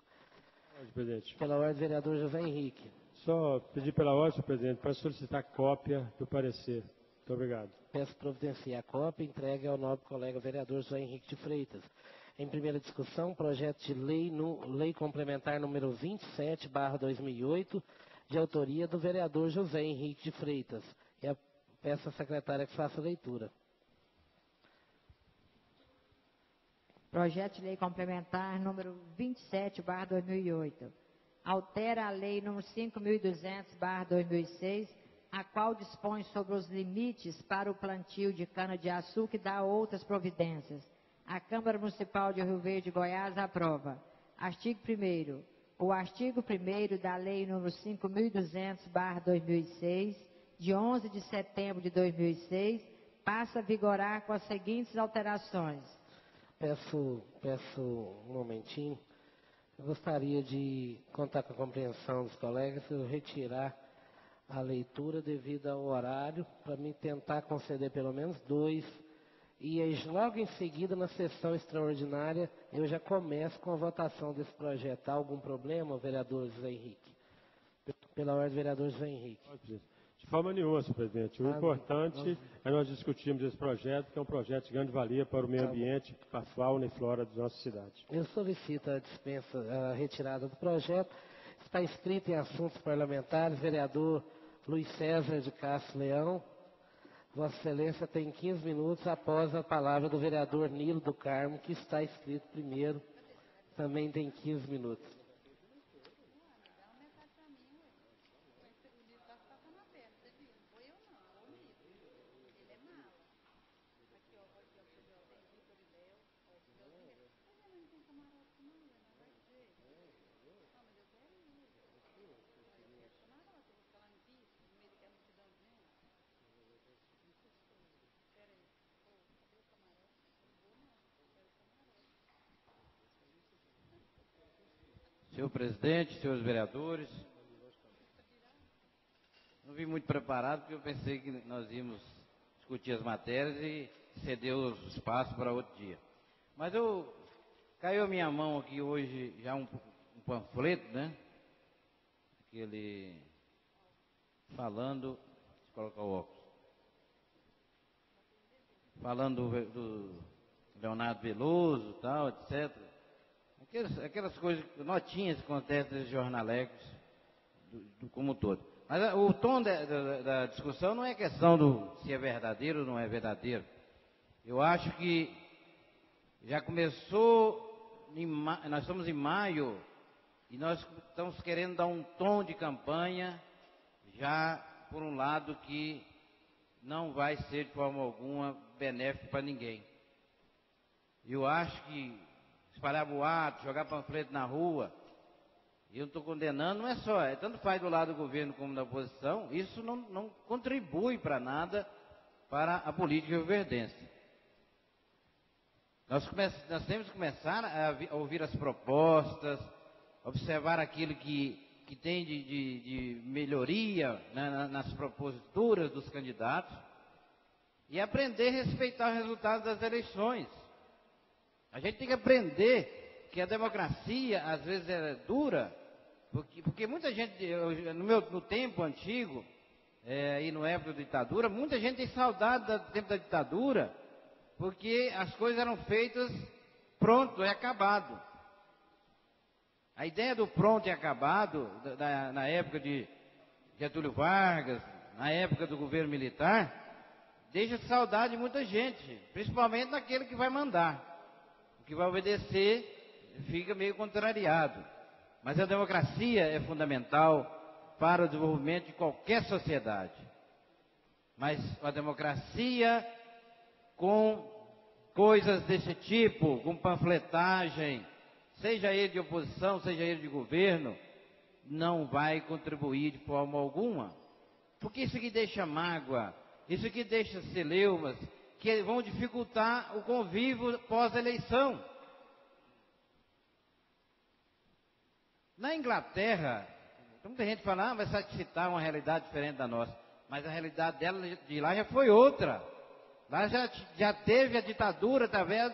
Presidente. Pela ordem, vereador José Henrique. Só pedir pela ordem, senhor presidente, para solicitar cópia do parecer. Muito obrigado. Peço providenciar a cópia e entregue ao nobre colega vereador José Henrique de Freitas. Em primeira discussão, projeto de lei complementar número 27/2008, de autoria do vereador José Henrique de Freitas. Peço à secretária que faça a leitura. Projeto de lei complementar número 27/2008. Altera a lei número 5.200/2006, a qual dispõe sobre os limites para o plantio de cana-de-açúcar e dá outras providências. A Câmara Municipal de Rio Verde, Goiás, aprova. Artigo 1º. O artigo 1º da Lei nº 5.200/2006, de 11 de setembro de 2006, passa a vigorar com as seguintes alterações. Peço um momentinho. Eu gostaria de contar com a compreensão dos colegas se eu retirar a leitura devido ao horário, para me tentar conceder pelo menos 2. E aí, logo em seguida, na sessão extraordinária, eu já começo com a votação desse projeto. Há algum problema, vereador José Henrique? Pela ordem, vereador José Henrique. De forma nenhuma, senhor presidente. O importante é nós discutirmos esse projeto, que é um projeto de grande valia para o meio ambiente, para a fauna e flora da nossa cidade. Eu solicito a retirada do projeto. Está inscrito em assuntos parlamentares, vereador Luiz César de Castro Leão. Vossa Excelência tem 15 minutos após a palavra do vereador Nilo do Carmo, que está inscrito primeiro. Também tem 15 minutos. Senhor presidente, senhores vereadores, não vim muito preparado porque eu pensei que nós íamos discutir as matérias e ceder o espaço para outro dia. Mas caiu a minha mão aqui hoje já um panfleto, né? Aquele falando, deixa eu colocar o óculos, falando do Leonardo Veloso, tal, etc. Aquelas coisas, notinhas que acontecem nos jornalecos, como um todo. Mas o tom da discussão não é questão se é verdadeiro ou não é verdadeiro. Eu acho que já começou, nós estamos em maio, e nós estamos querendo dar um tom de campanha, já por um lado que não vai ser de forma alguma benéfico para ninguém. Eu acho que espalhar boato, jogar panfleto na rua, e eu não estou condenando, não é só, tanto faz do lado do governo como da oposição, isso não contribui para nada para a política rioverdense. Nós temos que começar a ouvir as propostas, observar aquilo que tem de melhoria, né, nas proposituras dos candidatos e aprender a respeitar o resultado das eleições. A gente tem que aprender que a democracia às vezes é dura, porque muita gente, no tempo antigo, e no época da ditadura, muita gente tem saudade do tempo da ditadura, porque as coisas eram feitas pronto, é acabado. A ideia do pronto e acabado, na época de Getúlio Vargas, na época do governo militar, deixa saudade de muita gente, principalmente naquele que vai mandar. O que vai obedecer fica meio contrariado. Mas a democracia é fundamental para o desenvolvimento de qualquer sociedade. Mas a democracia com coisas desse tipo, com panfletagem, seja ele de oposição, seja ele de governo, não vai contribuir de forma alguma. Porque isso aqui deixa mágoa, isso aqui deixa celeumas, que vão dificultar o convívio pós-eleição. Na Inglaterra, muita gente fala, vai citar uma realidade diferente da nossa. Mas a realidade dela de lá já foi outra. Lá já teve a ditadura através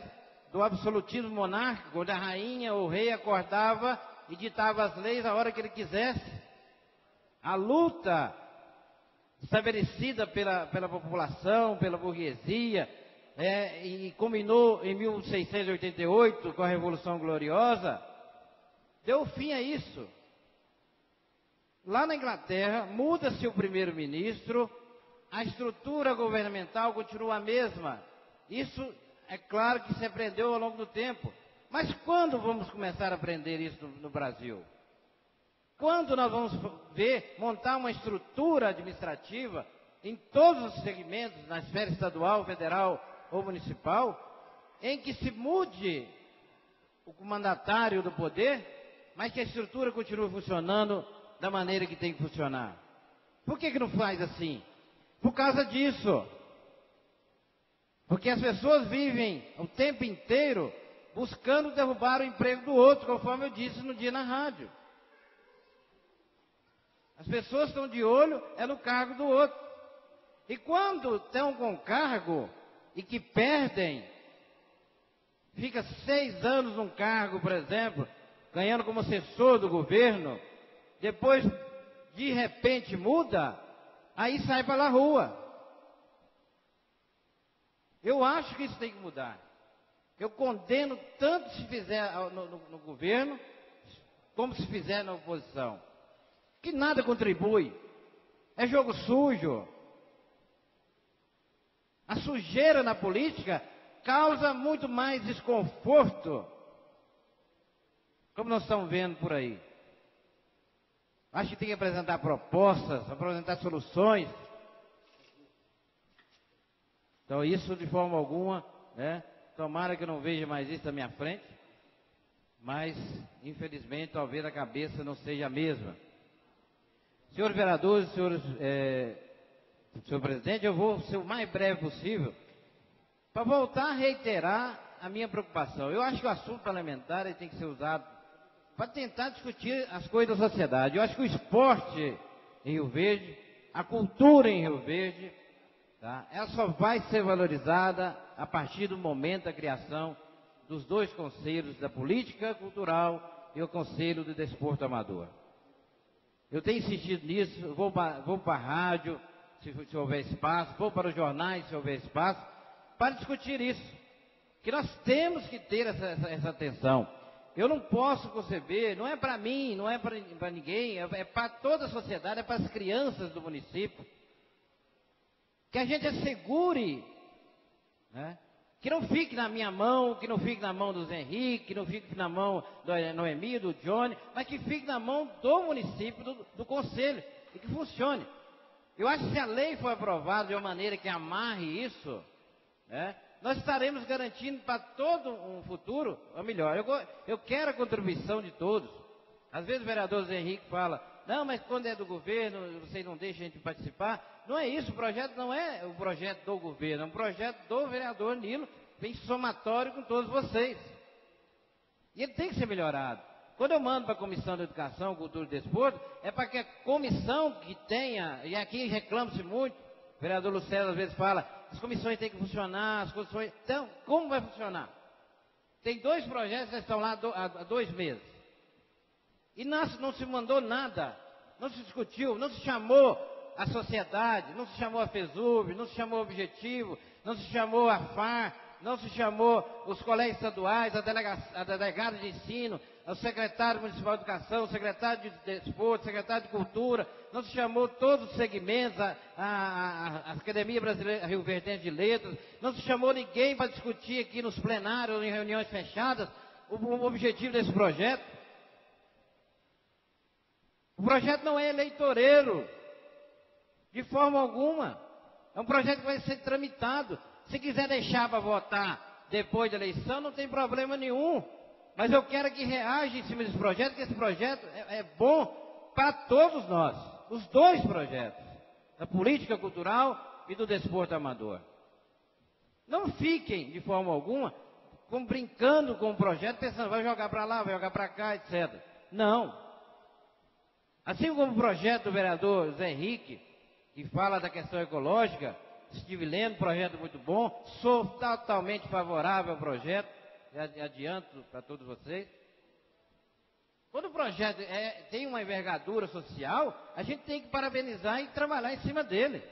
do absolutismo monárquico, onde a rainha ou o rei acordava e ditava as leis a hora que ele quisesse. A luta estabelecida pela população, pela burguesia, e culminou em 1688 com a Revolução Gloriosa, deu fim a isso. Lá na Inglaterra, muda-se o primeiro-ministro, a estrutura governamental continua a mesma. Isso é claro que se aprendeu ao longo do tempo. Mas quando vamos começar a aprender isso no Brasil? Quando nós vamos montar uma estrutura administrativa em todos os segmentos, na esfera estadual, federal ou municipal, em que se mude o mandatário do poder, mas que a estrutura continue funcionando da maneira que tem que funcionar? Por que não faz assim? Por causa disso. Porque as pessoas vivem o tempo inteiro buscando derrubar o emprego do outro, conforme eu disse no dia na rádio. As pessoas estão de olho no cargo do outro. E quando estão com cargo e que perdem, fica 6 anos num cargo, por exemplo, ganhando como assessor do governo, depois de repente muda, aí sai para a rua. Eu acho que isso tem que mudar. Eu condeno tanto se fizer no governo, como se fizer na oposição. Que nada contribui. É jogo sujo. A sujeira na política causa muito mais desconforto, como nós estamos vendo por aí. Acho que tem que apresentar propostas, apresentar soluções. Então isso de forma alguma, né? Tomara que eu não veja mais isso na minha frente. Mas, infelizmente, talvez a cabeça não seja a mesma. Senhores vereadores, senhor presidente, eu vou ser o mais breve possível para voltar a reiterar a minha preocupação. Eu acho que o assunto parlamentar tem que ser usado para tentar discutir as coisas da sociedade. Eu acho que o esporte em Rio Verde, a cultura em Rio Verde, tá, ela só vai ser valorizada a partir do momento da criação dos 2 conselhos da política cultural e o conselho do desporto amador. Eu tenho insistido nisso, vou para a rádio, se houver espaço, vou para os jornais, se houver espaço, para discutir isso. Que nós temos que ter essa atenção. Eu não posso conceber, não é para mim, não é para ninguém, é para toda a sociedade, é para as crianças do município. Que a gente assegure, né, que não fique na minha mão, que não fique na mão do Zé Henrique, que não fique na mão do Noemi, do Johnny, mas que fique na mão do município, do conselho, e que funcione. Eu acho que se a lei for aprovada de uma maneira que amarre isso, né, nós estaremos garantindo para todo um futuro, ou melhor, eu quero a contribuição de todos. Às vezes o vereador Zé Henrique fala, não, mas quando é do governo, vocês não deixam a gente participar. Não é isso, o projeto não é o projeto do governo, é um projeto do vereador Nilo, vem somatório com todos vocês. E ele tem que ser melhorado. Quando eu mando para a Comissão de Educação, Cultura e Desporto, é para que a comissão que tenha, e aqui reclama-se muito, o vereador Lucero às vezes fala, as comissões têm que funcionar, as comissões... Então, como vai funcionar? Tem 2 projetos que estão lá há 2 meses. E não se mandou nada, não se discutiu, não se chamou a sociedade, não se chamou a FESUB, não se chamou o Objetivo, não se chamou a FAR, não se chamou os colégios estaduais, a delegada de ensino, o secretário municipal de educação, o secretário de desporto, o secretário de cultura, não se chamou todos os segmentos, a Academia Brasileira Rio Verdense de Letras, não se chamou ninguém para discutir aqui nos plenários, em reuniões fechadas, o objetivo desse projeto. O projeto não é eleitoreiro, de forma alguma. É um projeto que vai ser tramitado. Se quiser deixar para votar depois da eleição, não tem problema nenhum. Mas eu quero que reaja em cima desse projeto, que esse projeto é bom para todos nós. Os 2 projetos, da política cultural e do desporto amador. Não fiquem, de forma alguma, brincando com o projeto, pensando, vai jogar para lá, vai jogar para cá, etc. Não. Assim como o projeto do vereador Zé Henrique, que fala da questão ecológica, estive lendo, projeto muito bom, sou totalmente favorável ao projeto, adianto para todos vocês. Quando o projeto tem uma envergadura social, a gente tem que parabenizar e trabalhar em cima dele.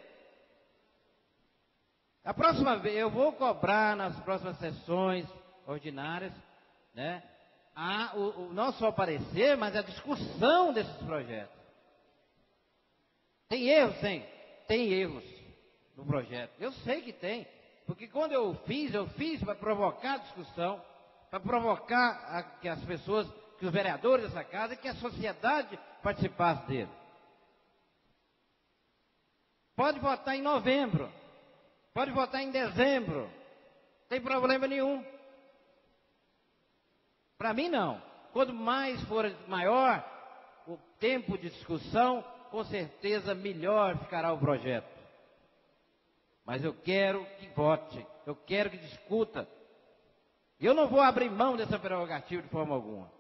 A próxima vez, eu vou cobrar nas próximas sessões ordinárias, né, não só o parecer, mas a discussão desses projetos. Tem erros, tem erros no projeto. Eu sei que tem, porque quando eu fiz para provocar a discussão, para provocar que as pessoas, que os vereadores dessa casa, que a sociedade participasse dele. Pode votar em novembro, pode votar em dezembro, não tem problema nenhum. Para mim não. Quanto mais for maior o tempo de discussão, com certeza melhor ficará o projeto. Mas eu quero que vote, eu quero que discuta. Eu não vou abrir mão dessa prerrogativa de forma alguma.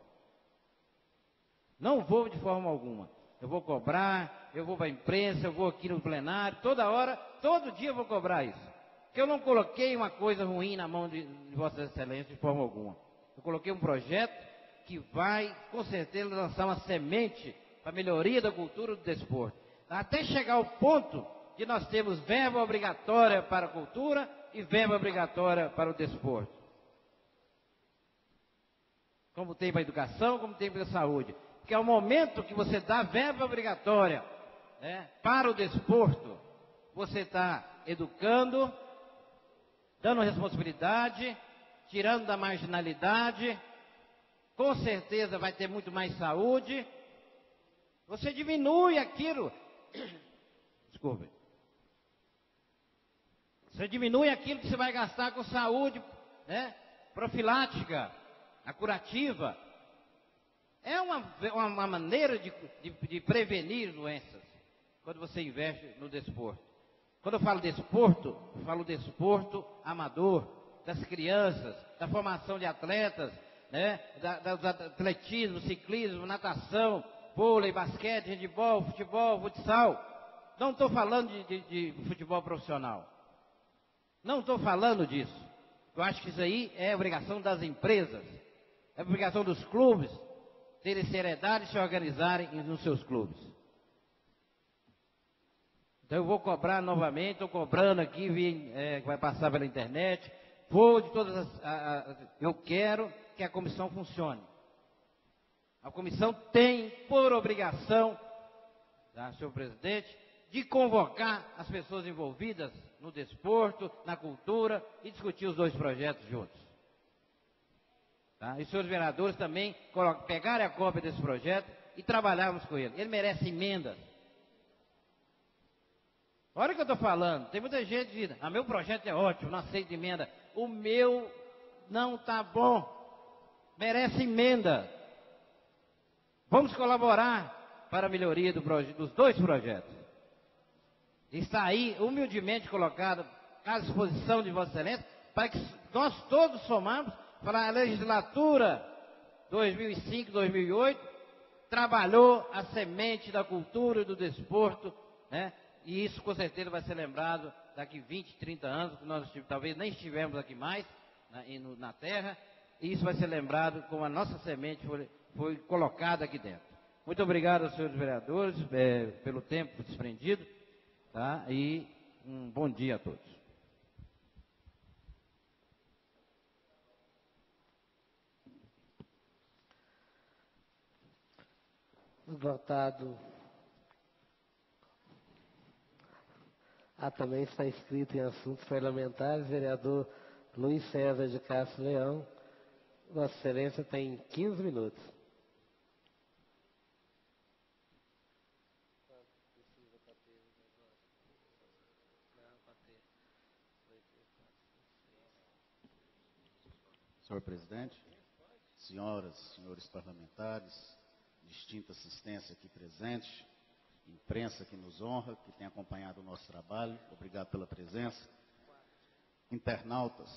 Não vou de forma alguma. Eu vou cobrar, eu vou para a imprensa, eu vou aqui no plenário, toda hora, todo dia eu vou cobrar isso. Porque eu não coloquei uma coisa ruim na mão de Vossas Excelências de forma alguma. Eu coloquei um projeto que vai, com certeza, lançar uma semente para a melhoria da cultura e do desporto. Até chegar ao ponto de nós termos verba obrigatória para a cultura e verba obrigatória para o desporto. Como tem para a educação, como tem para a saúde. Porque ao momento que você dá verba obrigatória, né, para o desporto, você está educando, dando responsabilidade, tirando da marginalidade, com certeza vai ter muito mais saúde. Você diminui aquilo, desculpe, você diminui aquilo que você vai gastar com saúde, né, profilática, a curativa. É uma maneira de prevenir doenças, quando você investe no desporto. Quando eu falo desporto, eu falo desporto amador, das crianças, da formação de atletas, né, do atletismo, ciclismo, natação, vôlei, basquete, handebol, futebol, futsal. Não estou falando de futebol profissional. Não estou falando disso. Eu acho que isso aí é obrigação das empresas, é obrigação dos clubes terem seriedade e se organizarem nos seus clubes. Então eu vou cobrar novamente, estou cobrando aqui, vai passar pela internet. Vou de todas eu quero que a comissão funcione. A comissão tem por obrigação, tá, senhor presidente, de convocar as pessoas envolvidas no desporto, na cultura e discutir os 2 projetos juntos. Tá? E os senhores vereadores também pegarem a cópia desse projeto e trabalharmos com ele. Ele merece emendas. Olha o que eu estou falando. Tem muita gente dizendo, meu projeto é ótimo, não aceito emenda. O meu não está bom. Merece emenda. Vamos colaborar para a melhoria dos 2 projetos. Está aí, humildemente colocado, à disposição de Vossa Excelência, para que nós todos somamos para a legislatura 2005-2008, trabalhou a semente da cultura e do desporto, né? E isso com certeza vai ser lembrado daqui 20, 30 anos, que nós talvez nem estivemos aqui mais na terra, e isso vai ser lembrado como a nossa semente foi colocada aqui dentro. Muito obrigado aos senhores vereadores pelo tempo desprendido, tá? E um bom dia a todos. Votado. Também está inscrito em assuntos parlamentares, vereador Luiz César de Castro Leão. Vossa Excelência tem 15 minutos. Senhor presidente, senhoras, senhores parlamentares, distinta assistência aqui presente, imprensa que nos honra, que tem acompanhado o nosso trabalho, obrigado pela presença. Internautas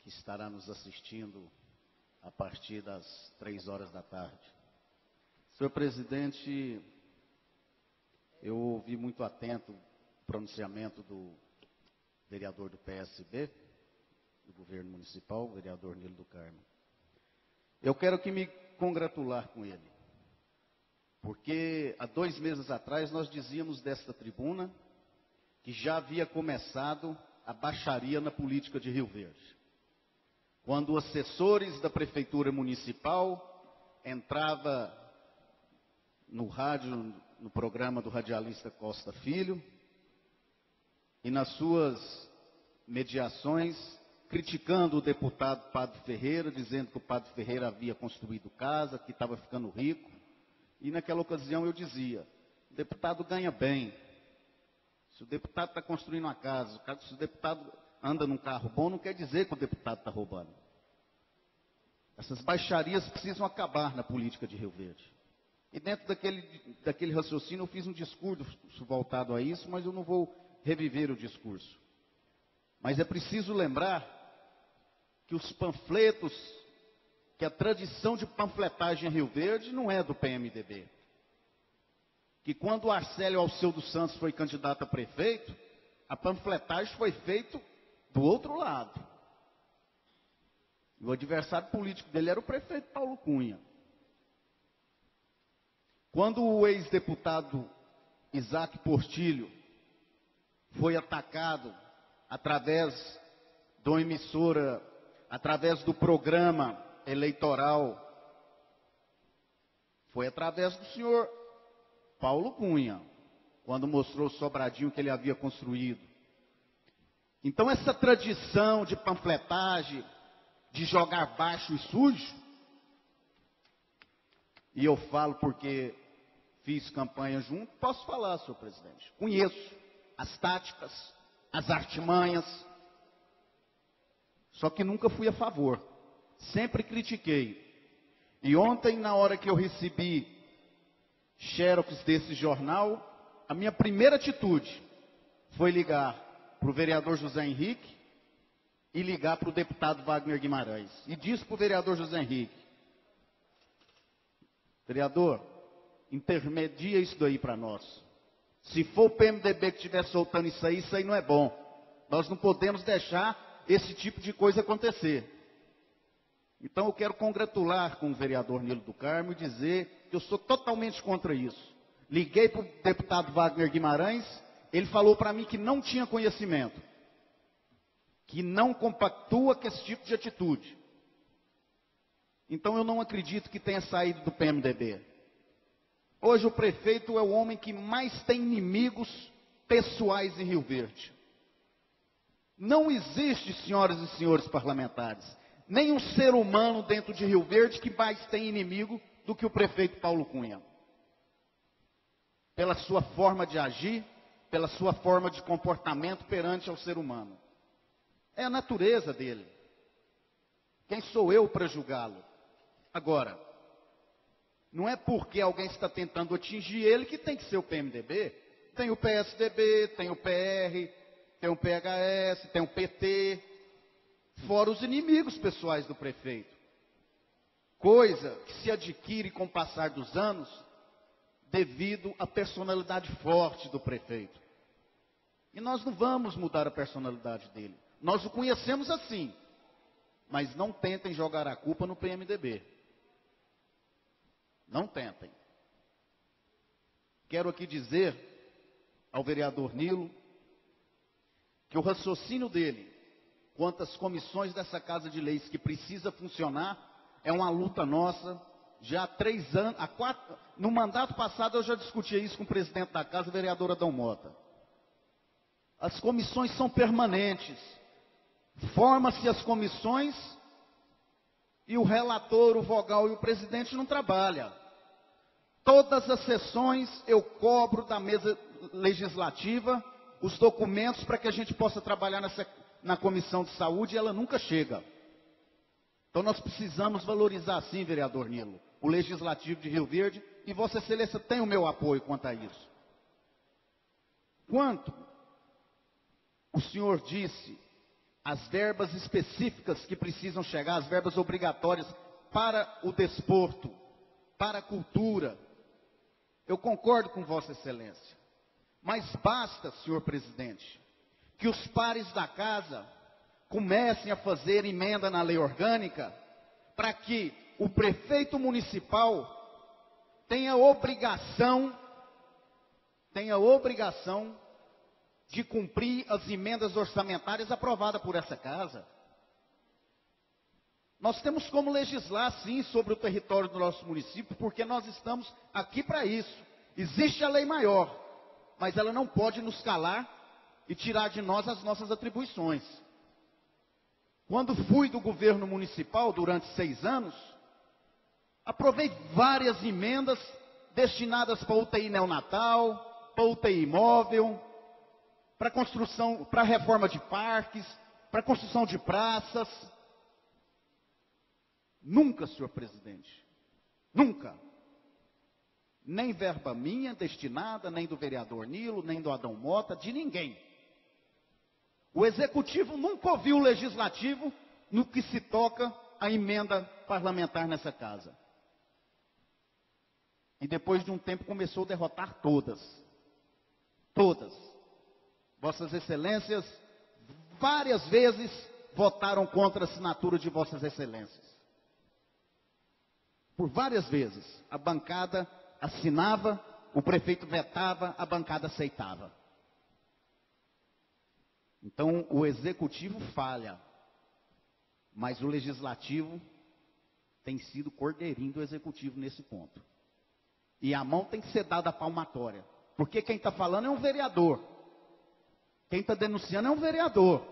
que estará nos assistindo a partir das 3 horas da tarde. Senhor presidente, eu ouvi muito atento o pronunciamento do vereador do PSB, do governo municipal, o vereador Nilo do Carmo. Eu quero que me congratular com ele. Porque há 2 meses atrás nós dizíamos desta tribuna que já havia começado a baixaria na política de Rio Verde. Quando assessores da prefeitura municipal entrava no rádio, no programa do radialista Costa Filho, e nas suas mediações, criticando o deputado Padre Ferreira, dizendo que o Padre Ferreira havia construído casa, que estava ficando rico. E naquela ocasião eu dizia, o deputado ganha bem. Se o deputado está construindo uma casa, se o deputado anda num carro bom, não quer dizer que o deputado está roubando. Essas baixarias precisam acabar na política de Rio Verde. E dentro daquele raciocínio eu fiz um discurso voltado a isso, mas eu não vou reviver o discurso. Mas é preciso lembrar que os panfletos, que a tradição de panfletagem em Rio Verde não é do PMDB. Que quando o Arcélio Alceu dos Santos foi candidato a prefeito, a panfletagem foi feita do outro lado. O adversário político dele era o prefeito Paulo Cunha. Quando o ex-deputado Isaac Portilho foi atacado através de uma emissora, através do programa eleitoral, foi através do senhor Paulo Cunha, quando mostrou o sobradinho que ele havia construído. Então essa tradição de panfletagem, de jogar baixo e sujo, e eu falo porque fiz campanha junto, posso falar, senhor presidente, conheço as táticas, as artimanhas, só que nunca fui a favor. Sempre critiquei. E ontem, na hora que eu recebi xerox desse jornal, a minha primeira atitude foi ligar para o vereador José Henrique e ligar para o deputado Wagner Guimarães. E disse para o vereador José Henrique, vereador, intermedia isso daí para nós. Se for o PMDB que estiver soltando isso aí não é bom. Nós não podemos deixar esse tipo de coisa acontecer. Então eu quero congratular com o vereador Nilo do Carmo e dizer que eu sou totalmente contra isso. Liguei para o deputado Wagner Guimarães, ele falou para mim que não tinha conhecimento, que não compactua com esse tipo de atitude. Então eu não acredito que tenha saído do PMDB. Hoje o prefeito é o homem que mais tem inimigos pessoais em Rio Verde. Não existe, senhoras e senhores parlamentares, nenhum ser humano dentro de Rio Verde que mais tem inimigo do que o prefeito Paulo Cunha. Pela sua forma de agir, pela sua forma de comportamento perante ao ser humano. É a natureza dele. Quem sou eu para julgá-lo? Agora, não é porque alguém está tentando atingir ele que tem que ser o PMDB. Tem o PSDB, tem o PR, tem o PHS, tem o PT. fora os inimigos pessoais do prefeito. Coisa que se adquire com o passar dos anos devido à personalidade forte do prefeito. E nós não vamos mudar a personalidade dele. Nós o conhecemos assim. Mas não tentem jogar a culpa no PMDB. Não tentem. Quero aqui dizer ao vereador Nilo que o raciocínio dele quanto às comissões dessa Casa de Leis que precisa funcionar é uma luta nossa. Já há 3 anos, no mandato passado eu já discutia isso com o presidente da Casa, o vereador Adão Mota. As comissões são permanentes. Forma-se as comissões e o relator, o vogal e o presidente não trabalham. Todas as sessões eu cobro da mesa legislativa os documentos para que a gente possa trabalhar na comissão de saúde e ela nunca chega. Então nós precisamos valorizar sim, vereador Nilo, o Legislativo de Rio Verde, e Vossa Excelência tem o meu apoio quanto a isso. Quanto o senhor disse, as verbas específicas que precisam chegar, as verbas obrigatórias para o desporto, para a cultura, eu concordo com Vossa Excelência. Mas basta, senhor presidente, que os pares da casa comecem a fazer emenda na lei orgânica para que o prefeito municipal tenha a obrigação de cumprir as emendas orçamentárias aprovadas por essa casa. Nós temos como legislar, sim, sobre o território do nosso município, porque nós estamos aqui para isso. Existe a lei maior, mas ela não pode nos calar e tirar de nós as nossas atribuições. Quando fui do governo municipal durante 6 anos, aprovei várias emendas destinadas para UTI neonatal, para UTI imóvel, para construção, para reforma de parques, para construção de praças. Nunca, senhor presidente, nunca, nem verba minha destinada, nem do vereador Nilo, nem do Adão Mota, de ninguém. O executivo nunca ouviu o legislativo no que se toca a emenda parlamentar nessa casa. E depois de um tempo começou a derrotar todas. Todas. Vossas Excelências várias vezes votaram contra a assinatura de Vossas Excelências. Por várias vezes. A bancada assinava, o prefeito vetava, a bancada aceitava. Então, o executivo falha, mas o legislativo tem sido cordeirinho do executivo nesse ponto. E a mão tem que ser dada palmatória, porque quem está falando é um vereador. Quem está denunciando é um vereador,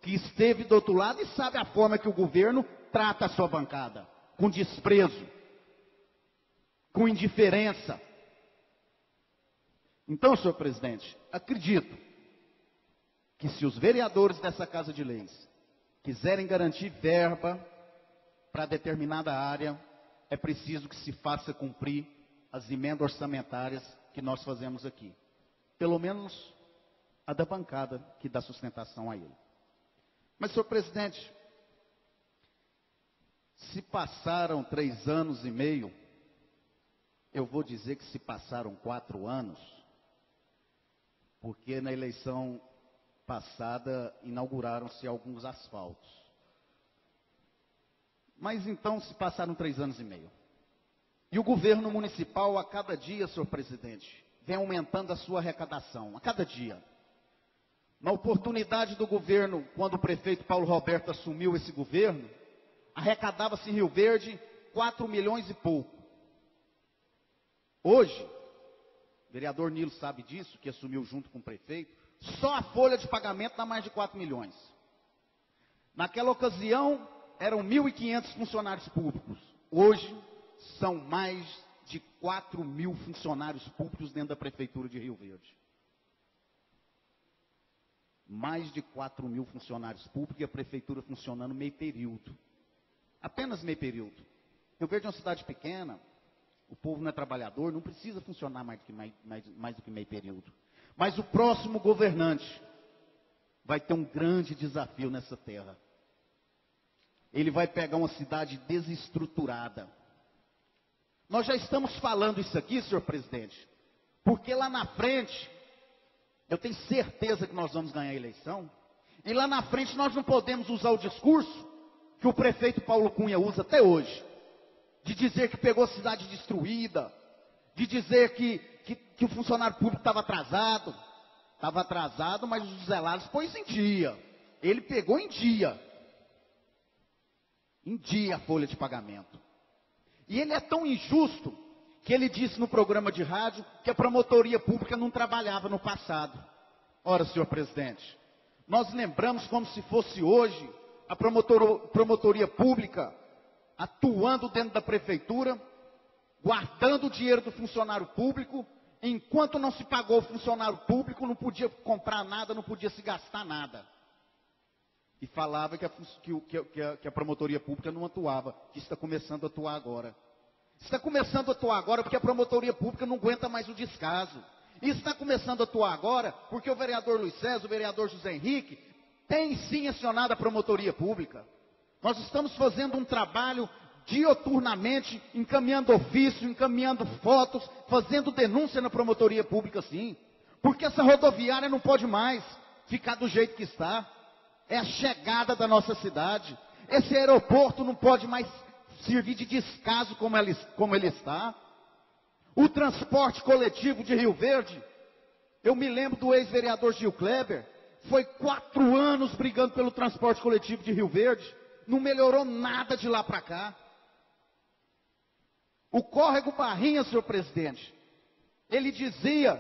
que esteve do outro lado e sabe a forma que o governo trata a sua bancada, com desprezo, com indiferença. Então, senhor presidente, acredito que se os vereadores dessa Casa de Leis quiserem garantir verba para determinada área, é preciso que se faça cumprir as emendas orçamentárias que nós fazemos aqui. Pelo menos a da bancada que dá sustentação a ele. Mas, senhor presidente, se passaram 3 anos e meio, eu vou dizer que se passaram 4 anos, porque na eleição passada inauguraram-se alguns asfaltos. Mas então se passaram 3 anos e meio. E o governo municipal, a cada dia, senhor presidente, vem aumentando a sua arrecadação, a cada dia. Na oportunidade do governo, quando o prefeito Paulo Roberto assumiu esse governo, arrecadava-se em Rio Verde 4 milhões e pouco. Hoje, o vereador Nilo sabe disso, que assumiu junto com o prefeito, só a folha de pagamento dá mais de 4 milhões. Naquela ocasião, eram 1.500 funcionários públicos. Hoje, são mais de 4.000 funcionários públicos dentro da Prefeitura de Rio Verde. Mais de 4.000 funcionários públicos e a Prefeitura funcionando meio período. Apenas meio período. Rio Verde é uma cidade pequena, o povo não é trabalhador, não precisa funcionar mais do que meio período. Mas o próximo governante vai ter um grande desafio nessa terra. ele vai pegar uma cidade desestruturada. Nós já estamos falando isso aqui, senhor presidente, porque lá na frente, eu tenho certeza que nós vamos ganhar a eleição, e lá na frente nós não podemos usar o discurso que o prefeito Paulo Cunha usa até hoje, de dizer que pegou a cidade destruída, de dizer que o funcionário público estava atrasado. Estava atrasado, mas os zelados pôs em dia. Ele pegou em dia a folha de pagamento. E ele é tão injusto que ele disse no programa de rádio que a promotoria pública não trabalhava no passado. Ora, senhor presidente, nós lembramos como se fosse hoje a promotoria pública atuando dentro da prefeitura, guardando o dinheiro do funcionário público, enquanto não se pagou o funcionário público, não podia comprar nada, não podia se gastar nada. E falava que a promotoria pública não atuava, que está começando a atuar agora. Está começando a atuar agora porque a promotoria pública não aguenta mais o descaso. E está começando a atuar agora porque o vereador Luiz César, o vereador José Henrique, tem sim acionado a promotoria pública. Nós estamos fazendo um trabalho dioturnamente, encaminhando ofício, encaminhando fotos, fazendo denúncia na promotoria pública sim. Porque essa rodoviária não pode mais ficar do jeito que está. É a chegada da nossa cidade. Esse aeroporto não pode mais servir de descaso como ele está. O transporte coletivo de Rio Verde, eu me lembro do ex-vereador Gil Kleber, foi 4 anos brigando pelo transporte coletivo de Rio Verde, não melhorou nada de lá para cá. O córrego Barrinha, senhor presidente, ele dizia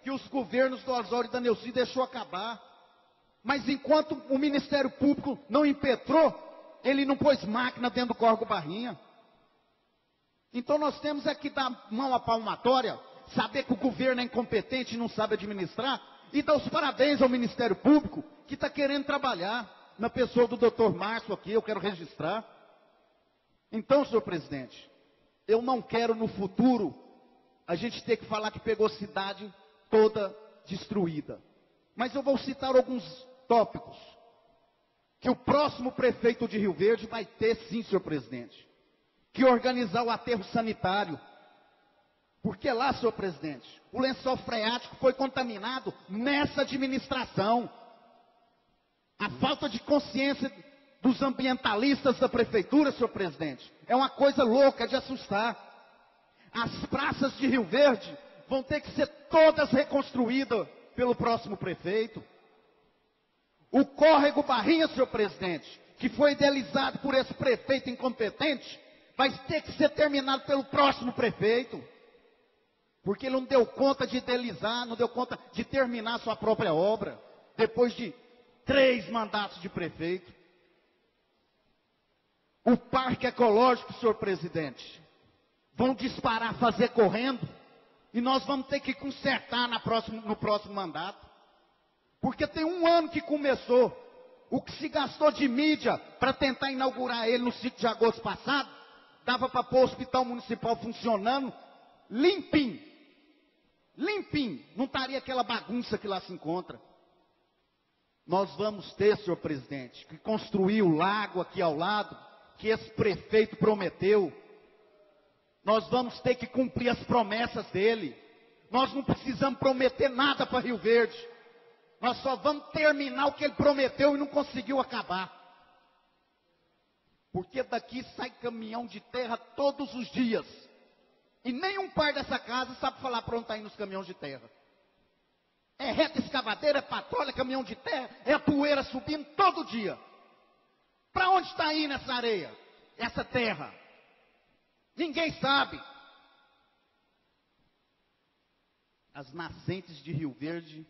que os governos do Osório e da Neuci deixou acabar. Mas enquanto o Ministério Público não impetrou, ele não pôs máquina dentro do córrego Barrinha. Então nós temos que dar mão à palmatória, saber que o governo é incompetente e não sabe administrar, e dar os parabéns ao Ministério Público, que está querendo trabalhar. Na pessoa do doutor Márcio aqui, eu quero registrar. Então, senhor presidente, eu não quero no futuro a gente ter que falar que pegou a cidade toda destruída. Mas eu vou citar alguns tópicos que o próximo prefeito de Rio Verde vai ter sim, senhor presidente, que organizar o aterro sanitário. Porque lá, senhor presidente, o lençol freático foi contaminado nessa administração. A falta de consciência dos ambientalistas da prefeitura, senhor presidente, é uma coisa louca de assustar. As praças de Rio Verde vão ter que ser todas reconstruídas pelo próximo prefeito. O córrego Barrinha, senhor presidente, que foi idealizado por esse prefeito incompetente, vai ter que ser terminado pelo próximo prefeito. Porque ele não deu conta de idealizar, não deu conta de terminar sua própria obra, depois de 3 mandatos de prefeito. O parque ecológico, senhor presidente, vão disparar, fazer correndo, e nós vamos ter que consertar no próximo mandato. Porque tem 1 ano que começou. O que se gastou de mídia para tentar inaugurar ele no 5 de agosto passado, dava para pôr o hospital municipal funcionando, limpinho. Limpinho. Não estaria aquela bagunça que lá se encontra. Nós vamos ter, senhor presidente, que construir o lago aqui ao lado, que esse prefeito prometeu. Nós vamos ter que cumprir as promessas dele. Nós não precisamos prometer nada para Rio Verde. Nós só vamos terminar o que ele prometeu e não conseguiu acabar. Porque daqui sai caminhão de terra todos os dias. E nenhum pai dessa casa sabe falar para onde está indo os caminhões de terra. É reta escavadeira, é patrulha, é caminhão de terra, é a poeira subindo todo dia. Para onde está indo essa areia, essa terra? Ninguém sabe. As nascentes de Rio Verde,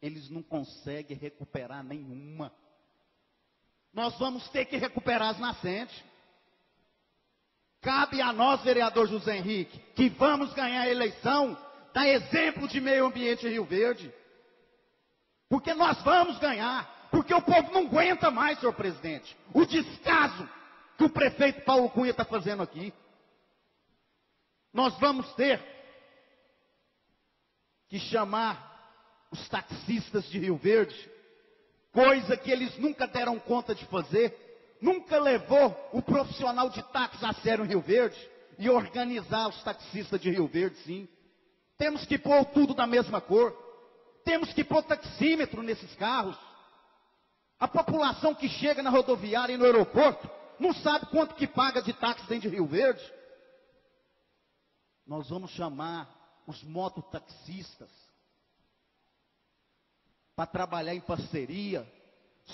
eles não conseguem recuperar nenhuma. Nós vamos ter que recuperar as nascentes. Cabe a nós, vereador José Henrique, que vamos ganhar a eleição, dar exemplo de meio ambiente em Rio Verde. Porque nós vamos ganhar. Porque o povo não aguenta mais, senhor presidente, o descaso que o prefeito Paulo Cunha está fazendo aqui. Nós vamos ter que chamar os taxistas de Rio Verde, coisa que eles nunca deram conta de fazer. nunca levou o profissional de táxi a sério em Rio Verde e organizar os taxistas de Rio Verde, sim. Temos que pôr tudo da mesma cor. Temos que pôr taxímetro nesses carros. A população que chega na rodoviária e no aeroporto não sabe quanto que paga de táxi dentro de Rio Verde. Nós vamos chamar os mototaxistas para trabalhar em parceria.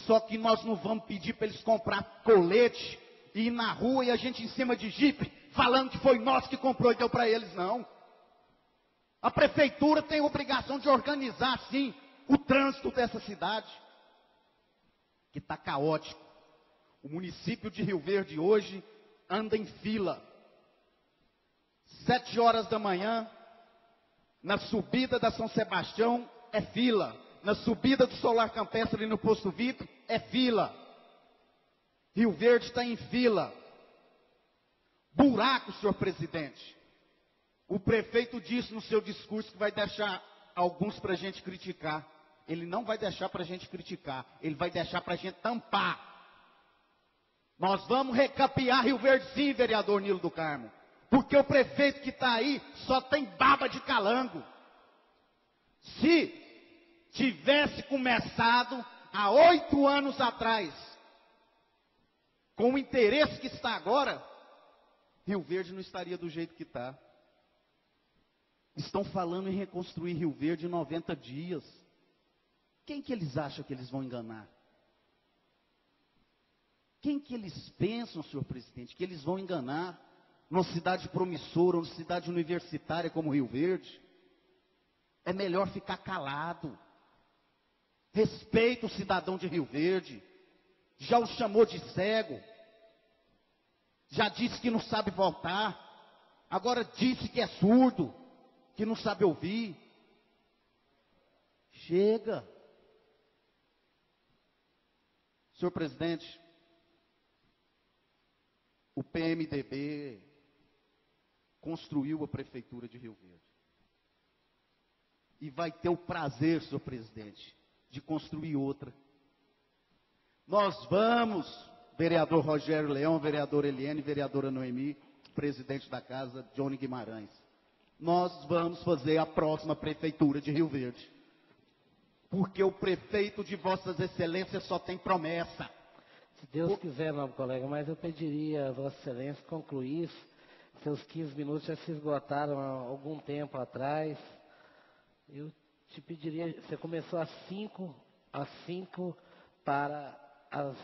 Só que nós não vamos pedir para eles comprar colete e ir na rua e a gente em cima de jipe falando que foi nós que comprou e deu para eles, não. A prefeitura tem a obrigação de organizar, sim, o trânsito dessa cidade, que está caótico. O município de Rio Verde hoje anda em fila. 7 horas da manhã, na subida da São Sebastião, é fila. Na subida do Solar Campestre, ali no Posto VIP, é fila. Rio Verde está em fila. Buraco, senhor presidente. O prefeito disse no seu discurso que vai deixar alguns para a gente criticar. Ele não vai deixar para a gente criticar. Ele vai deixar para a gente tampar. Nós vamos recapear Rio Verde sim, vereador Nilo do Carmo. Porque o prefeito que está aí só tem baba de calango. Se tivesse começado há 8 anos atrás, com o interesse que está agora, Rio Verde não estaria do jeito que está. Estão falando em reconstruir Rio Verde em 90 dias. Quem que eles acham que eles vão enganar? Quem que eles pensam, senhor presidente, que eles vão enganar numa cidade promissora, numa cidade universitária como Rio Verde? É melhor ficar calado. Respeita o cidadão de Rio Verde. Já o chamou de cego. Já disse que não sabe votar. Agora disse que é surdo, que não sabe ouvir. Chega. Senhor presidente, o PMDB construiu a prefeitura de Rio Verde. E vai ter o prazer, senhor presidente, de construir outra. Nós vamos, vereador Rogério Leão, vereadora Eliane, vereadora Noemi, presidente da casa, Johnny Guimarães. Nós vamos fazer a próxima prefeitura de Rio Verde. Porque o prefeito de vossas excelências só tem promessa. Se Deus quiser, nobre colega, mas eu pediria a Vossa Excelência concluir. Seus 15 minutos já se esgotaram há algum tempo atrás. Eu te pediria, você começou às 5 para as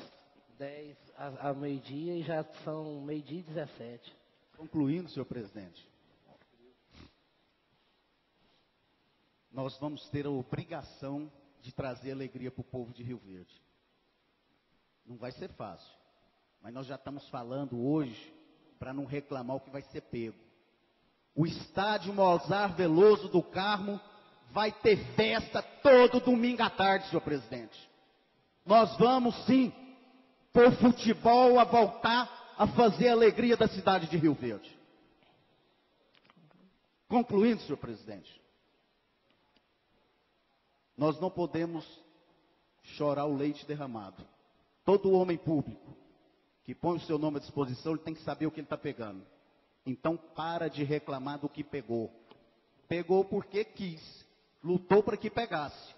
10, ao meio-dia, e já são meio-dia e 17. Concluindo, senhor presidente. Nós vamos ter a obrigação de trazer alegria para o povo de Rio Verde. Não vai ser fácil, mas nós já estamos falando hoje para não reclamar o que vai ser pego. O estádio Mozar Veloso do Carmo vai ter festa todo domingo à tarde, senhor presidente. Nós vamos sim pôr futebol a voltar a fazer a alegria da cidade de Rio Verde. Concluindo, senhor presidente, nós não podemos chorar o leite derramado. Todo homem público que põe o seu nome à disposição, ele tem que saber o que ele está pegando. Então, para de reclamar do que pegou. Pegou porque quis, lutou para que pegasse.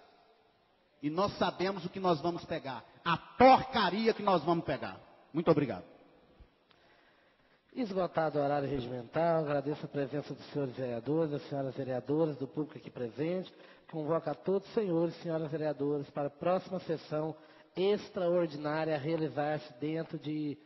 E nós sabemos o que nós vamos pegar. A porcaria que nós vamos pegar. Muito obrigado. Esgotado o horário regimental, agradeço a presença dos senhores vereadores, das senhoras vereadoras, do público aqui presente. Convoco a todos os senhores e senhoras vereadoras para a próxima sessão extraordinária a realizar-se dentro de